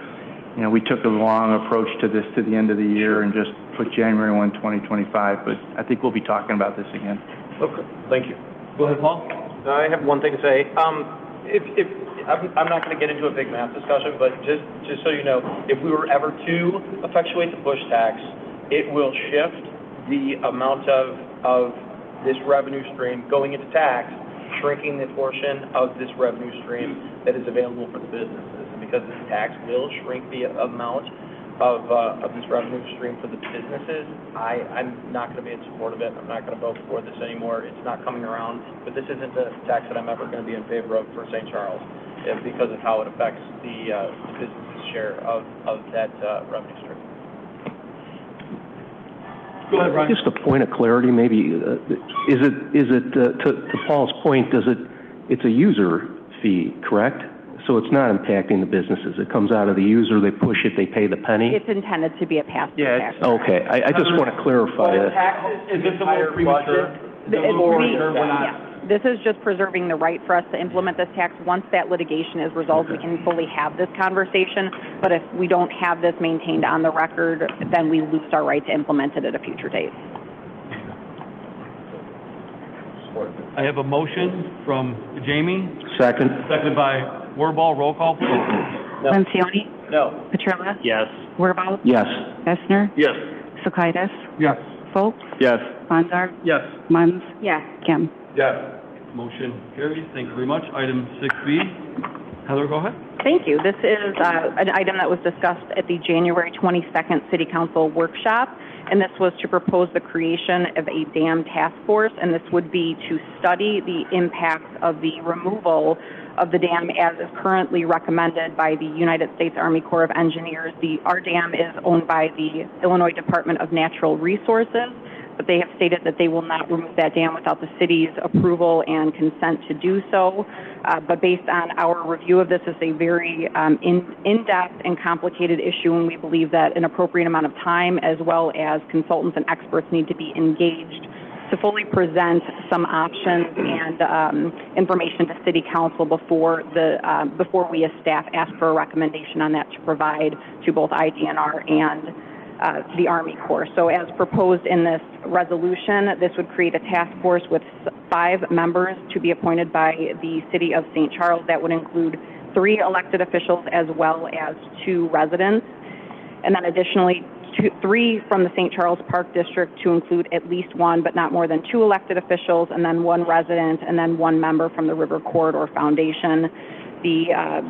we took a long approach to this to the end of the year and just put January 1, 2025, but I think we'll be talking about this again. Okay, thank you. Go ahead, Paul. I have one thing to say. I'm not going to get into a big math discussion, but just so you know, if we were ever to effectuate the push tax, it will shift the amount of this revenue stream going into tax, shrinking the portion of this revenue stream that is available for the businesses. And because this tax will shrink the amount of this revenue stream for the businesses, I'm not going to be in support of it. I'm not going to vote for this anymore. It's not coming around. But this isn't a tax that I'm ever going to be in favor of for St. Charles because of how it affects the business's share of that revenue stream. Go ahead, Ryan. Just a point of clarity, maybe. Is it to Paul's point, does it it's a user fee, correct? So it's not impacting the businesses. It comes out of the user, they push it, they pay the penny? It's intended to be a pass-through tax. Okay, I just want to clarify that. Is this a little premature? This is just preserving the right for us to implement this tax. Once that litigation is resolved, we can fully have this conversation. But if we don't have this maintained on the record, then we lose our right to implement it at a future date. I have a motion from Jamie, Second. seconded by Wirball. Roll call, please. Lencioni? No. Petrilla? Yes. Wirball? Yes. Gessner? Yes. Sokaitis? Yes. Foltz? Yes. Bondar? Yes. Munns? Yes. Kim? Yes. Motion carries. Thank you very much. Item 6B. Heather, go ahead. Thank you. This is an item that was discussed at the January 22nd City Council workshop, and this was to propose the creation of a dam task force, and this would be to study the impacts of the removal of the dam as is currently recommended by the United States Army Corps of Engineers. Our dam is owned by the Illinois Department of Natural Resources, but they have stated that they will not remove that dam without the city's approval and consent to do so. But based on our review of this, it's a very in-depth and complicated issue, and we believe that an appropriate amount of time as well as consultants and experts need to be engaged to fully present some options and information to City Council before we as staff ask for a recommendation on that to provide to both IDNR and the Army Corps. So as proposed in this resolution, this would create a task force with 5 members to be appointed by the City of St. Charles. That would include 3 elected officials as well as 2 residents. And then additionally, 3 from the St. Charles Park District to include at least 1, but not more than 2 elected officials, and then 1 resident, and then 1 member from the River Corridor Foundation. The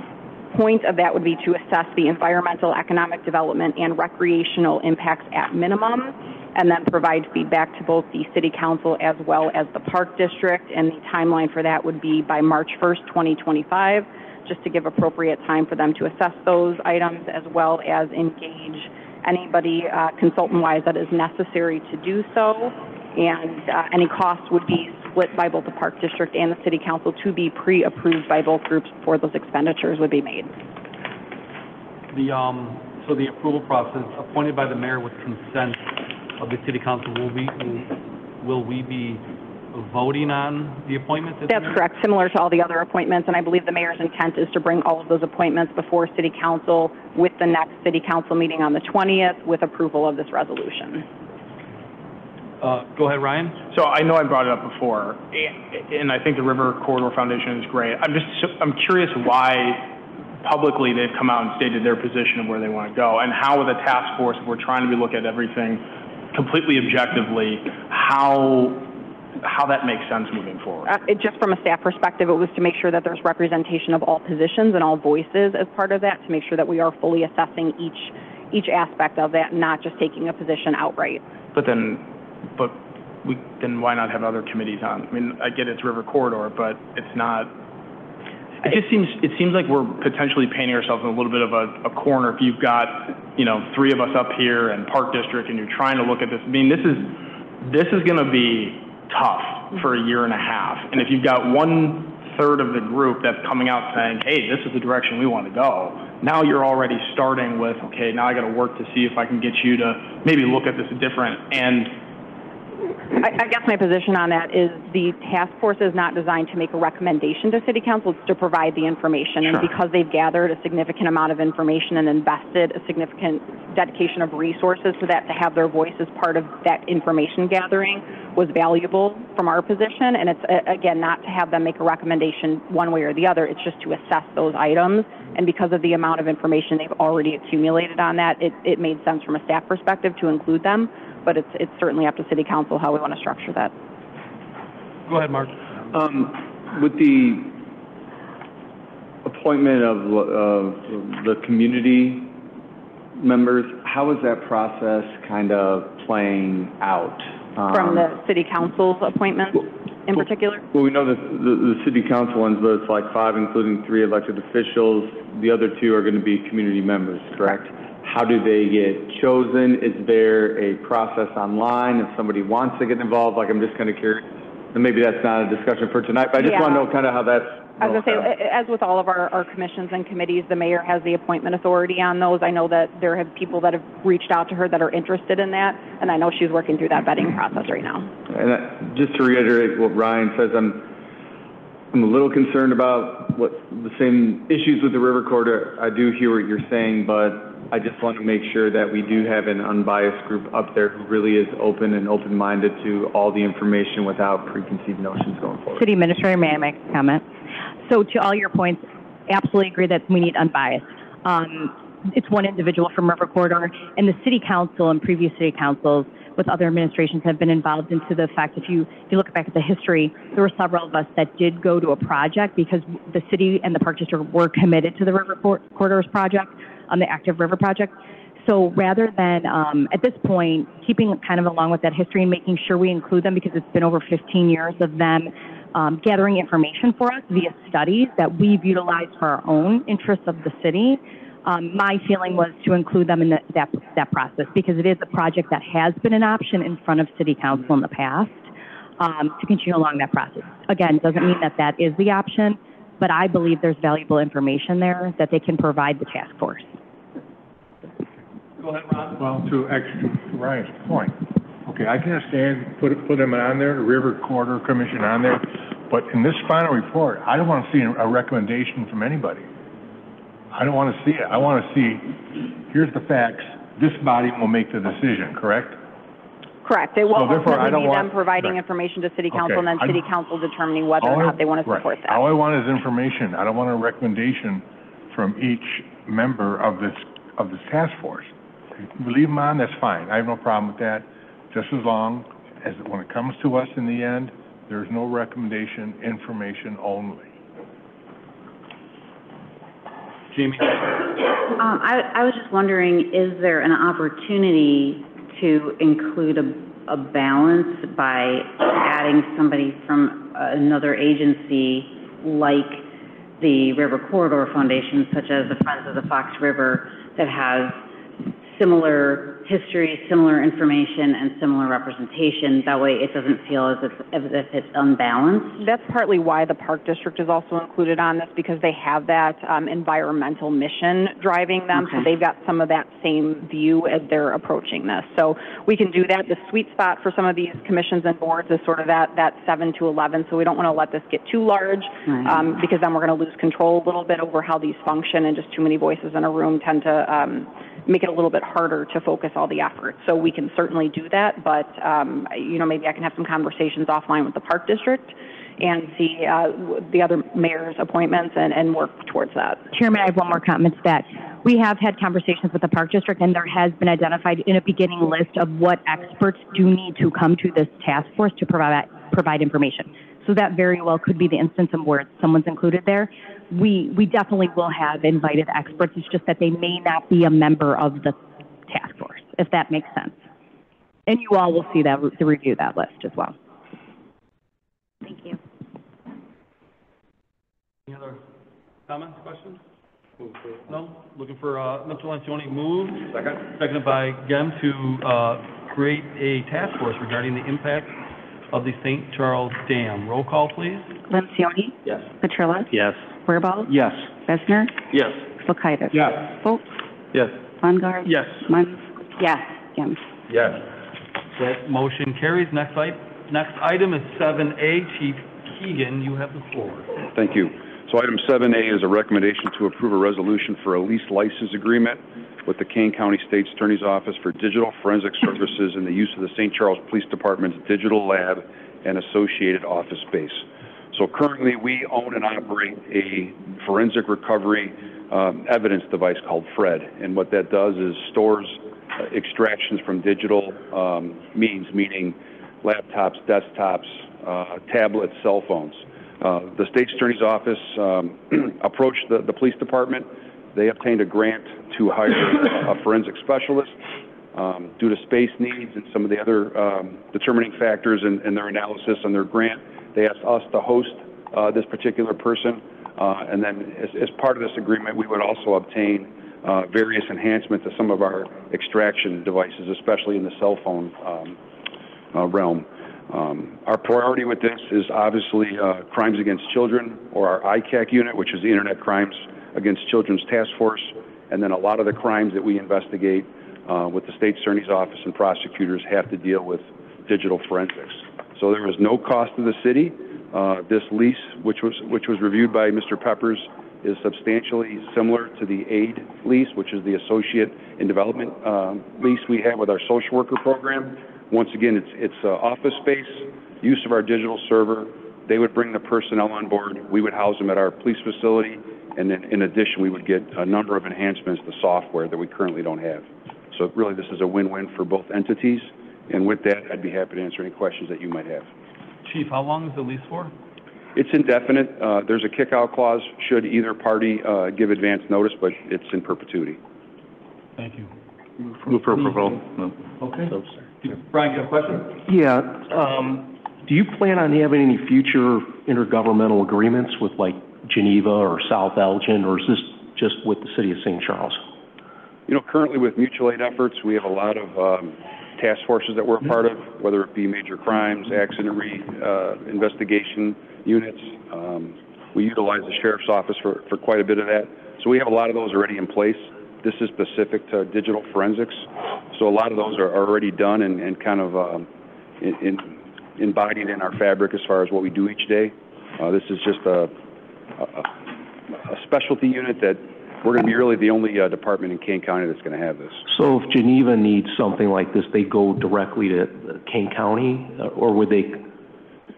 point of that would be to assess the environmental, economic development, and recreational impacts at minimum, and then provide feedback to both the City Council as well as the Park District. And the timeline for that would be by March 1st, 2025, just to give appropriate time for them to assess those items as well as engage anybody consultant-wise that is necessary to do so. And any costs would be split by both the Park District and the City Council to be pre-approved by both groups before those expenditures would be made. So the approval process, appointed by the mayor with consent of the City Council, will we be voting on the appointments? That's correct, similar to all the other appointments, and I believe the mayor's intent is to bring all of those appointments before City Council with the next City Council meeting on the 20th with approval of this resolution. Go ahead, Ryan. So I know I brought it up before, and I think the River Corridor Foundation is great. I'm curious why publicly they've come out and stated their position of where they want to go, and how with a task force, if we're trying to look at everything completely objectively, how that makes sense moving forward. Just from a staff perspective, it was to make sure that there's representation of all positions and all voices as part of that, to make sure that we are fully assessing each aspect of that, not just taking a position outright. But then why not have other committees on? I mean, I get it's River Corridor, but it's not. It seems like we're potentially painting ourselves in a little bit of a corner if you've got 3 of us up here and Park District, and you're trying to look at this. I mean, this is going to be tough for a year and a half, and if you've got 1/3 of the group that's coming out saying, "Hey, this is the direction we want to go," now you're already starting with, okay, now I got to work to see if I can get you to maybe look at this different. And I guess my position on that is the task force is not designed to make a recommendation to City Council, it's to provide the information. And because they've gathered a significant amount of information and invested a significant dedication of resources to that, to have their voice as part of that information gathering was valuable from our position. And it's, again, not to have them make a recommendation one way or the other, it's just to assess those items. And because of the amount of information they've already accumulated on that, it made sense from a staff perspective to include them. But it's certainly up to City Council how we want to structure that. Go ahead, Mark. With the appointment of the community members, how is that process kind of playing out? From the City Council's appointments in particular? Well, we know that the City Council ones, but it's like 5, including 3 elected officials. The other 2 are going to be community members, correct? How do they get chosen? Is there a process online if somebody wants to get involved? Like, I'm just kind of curious. and maybe that's not a discussion for tonight, but I just want to know kind of how that's. I was going to say, as with all of our commissions and committees, the mayor has the appointment authority on those. I know that there have people that have reached out to her that are interested in that, and I know she's working through that vetting process right now. And just to reiterate what Ryan says, I'm a little concerned about what the same issues with the river corridor. I do hear what you're saying, but I just want to make sure that we do have an unbiased group up there who really is open and open-minded to all the information without preconceived notions going forward. City Administrator, may I make a comment? So to all your points, absolutely agree that we need unbiased. It's one individual from River Corridor, and the City Council and previous City Councils with other administrations have been involved into the fact, if you look back at the history, there were several of us that did go to a project because the city and the Park District were committed to the River Corridors project, the Active River project. So rather than, at this point, keeping kind of along with that history and making sure we include them because it's been over 15 years of them gathering information for us via studies that we've utilized for our own interests of the city. My feeling was to include them in that process because it is a project that has been an option in front of City Council in the past to continue along that process. Again, doesn't mean that that is the option, but I believe there's valuable information there that they can provide the task force. Go ahead, Ron. Well, to Ryan's point, okay, I can understand put them on there, the River Corridor Commission on there, but in this final report, I don't want to see a recommendation from anybody. I don't want to see it. I want to see, here's the facts. This body will make the decision, correct? Correct. It will ultimately be them providing right. information to City Council, Okay. and then City Council determining whether or not they want to support that. All I want is information. I don't want a recommendation from each member of this task force. Leave them on, that's fine. I have no problem with that. Just as long as when it comes to us in the end, there's no recommendation, information only. Jamie? I was just wondering, is there an opportunity to include a balance by adding somebody from another agency like the River Corridor Foundation, such as the Friends of the Fox River, that has similar history, similar information, and similar representation? That way it doesn't feel as if it's unbalanced. That's partly why the Park District is also included on this, because they have that environmental mission driving them. Okay. So they've got some of that same view as they're approaching this. So we can do that. The sweet spot for some of these commissions and boards is sort of that 7 to 11. So we don't want to let this get too large because then we're going to lose control a little bit over how these function, and just too many voices in a room tend to make it a little bit harder to focus all the efforts. So we can certainly do that, but maybe I can have some conversations offline with the Park District and see the other mayor's appointments and work towards that. Chairman, I have one more comment to that. We have had conversations with the Park District, and there has been identified in a beginning list of what experts do need to come to this task force to provide information. So that very well could be the instance of where someone's included there. We definitely will have invited experts. It's just that they may not be a member of the task force, if that makes sense. And you all will see that to review that list as well. Thank you. Any other comments, questions? No? Looking for Mr. Lencioni moved. Second. Seconded by Gem to create a task force regarding the impact of the St. Charles Dam. Roll call, please. Lencioni? Yes. Petrilla? Yes. Wirball? Yes. Besner? Yes. Kulkaitis? Yes. Foltz? Yes. Lundgaard? Yes. Munns? Yes. Gem? Yes. That motion carries. Next item is 7A. Chief Keegan, you have the floor. Thank you. So item 7A is a recommendation to approve a resolution for a lease license agreement with the Kane County State's Attorney's Office for digital forensic services and the use of the St. Charles Police Department's digital lab and associated office space. So currently we own and operate a forensic recovery evidence device called FRED. And what that does is stores extractions from digital means, meaning laptops, desktops, tablets, cell phones. The State's Attorney's Office approached the police department. They obtained a grant to hire a forensic specialist. Due to space needs and some of the other determining factors in their analysis on their grant, they asked us to host this particular person. And then as part of this agreement, we would also obtain various enhancements to some of our extraction devices, especially in the cell phone realm. Our priority with this is obviously crimes against children, or our ICAC unit, which is the Internet Crimes Against Children's Task Force, and then a lot of the crimes that we investigate with the State Attorney's Office and prosecutors have to deal with digital forensics. So there is no cost to the city. This lease, which was reviewed by Mr. Peppers, is substantially similar to the AID lease, which is the Associate in Development lease we have with our social worker program. Once again, it's office space, use of our digital server. They would bring the personnel on board. We would house them at our police facility, and then in addition, we would get a number of enhancements to software that we currently don't have. So really, this is a win-win for both entities. And with that, I'd be happy to answer any questions that you might have. Chief, how long is the lease for? It's indefinite. There's a kick-out clause should either party give advance notice, but it's in perpetuity. Thank you. Move for approval. Okay. Brian, you have a question? Yeah. Do you plan on having any future intergovernmental agreements with like Geneva or South Elgin, or is this just with the city of St. Charles? You know, currently with mutual aid efforts, we have a lot of task forces that we're a part of, whether it be major crimes, accident investigation units. We utilize the sheriff's office for quite a bit of that. So we have a lot of those already in place. This is specific to digital forensics. So a lot of those are already done and kind of embodied in our fabric as far as what we do each day. This is just a specialty unit that we're going to be really the only department in Kane County that's going to have this. So if Geneva needs something like this, they go directly to Kane County, or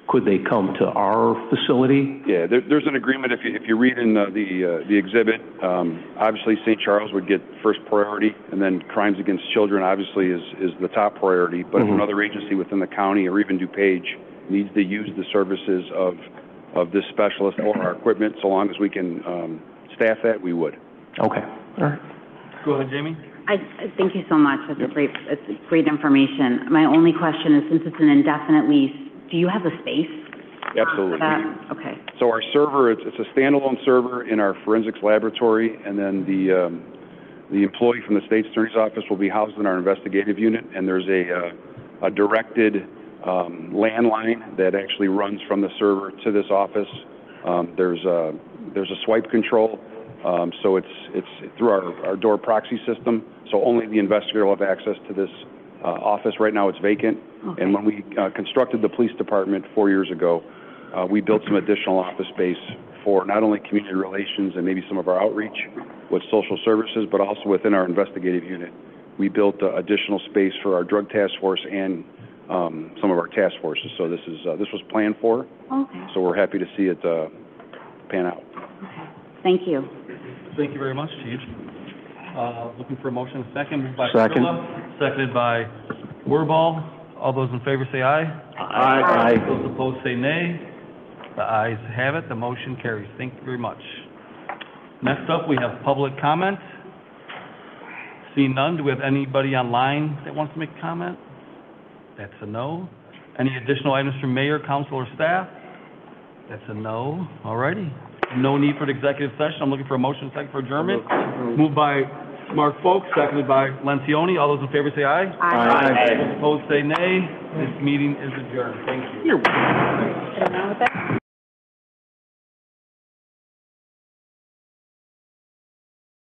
could they come to our facility? Yeah, there's an agreement. If you read in the exhibit, obviously St. Charles would get first priority, and then crimes against children obviously is the top priority. But if another agency within the county or even DuPage needs to use the services of this specialist or our equipment, so long as we can staff that, we would. Okay. All right. Go ahead, Jamie. I thank you so much. That's great information. My only question is, since it's an indefinite lease, do you have the space? Absolutely. For that? Okay. So our server, it's a standalone server in our forensics laboratory, and then the employee from the State Attorney's Office will be housed in our investigative unit, and there's a directed landline that actually runs from the server to this office. There's a swipe control. So it's through our door proxy system, so only the investigator will have access to this office. Right now it's vacant. Okay. And when we constructed the police department 4 years ago, we built some additional office space for not only community relations and maybe some of our outreach with social services, but also within our investigative unit. We built additional space for our drug task force and some of our task forces. So this was planned for. Okay. So we're happy to see it pan out. Okay. Thank you. Thank you very much, Chief. Looking for a motion, a second. Moved by Second. Kurla, seconded by Wirball. All those in favor say aye. Aye. Those opposed say nay. The ayes have it. The motion carries. Thank you very much. Next up, we have public comment. Seeing none, do we have anybody online that wants to make a comment? That's a no. Any additional items from mayor, council, or staff? That's a no. All righty. No need for the executive session. I'm looking for a motion second for adjournment. Moved by Mark Folks, seconded by Lencioni. All those in favor say aye. Aye. Those opposed say nay. This meeting is adjourned. Thank you.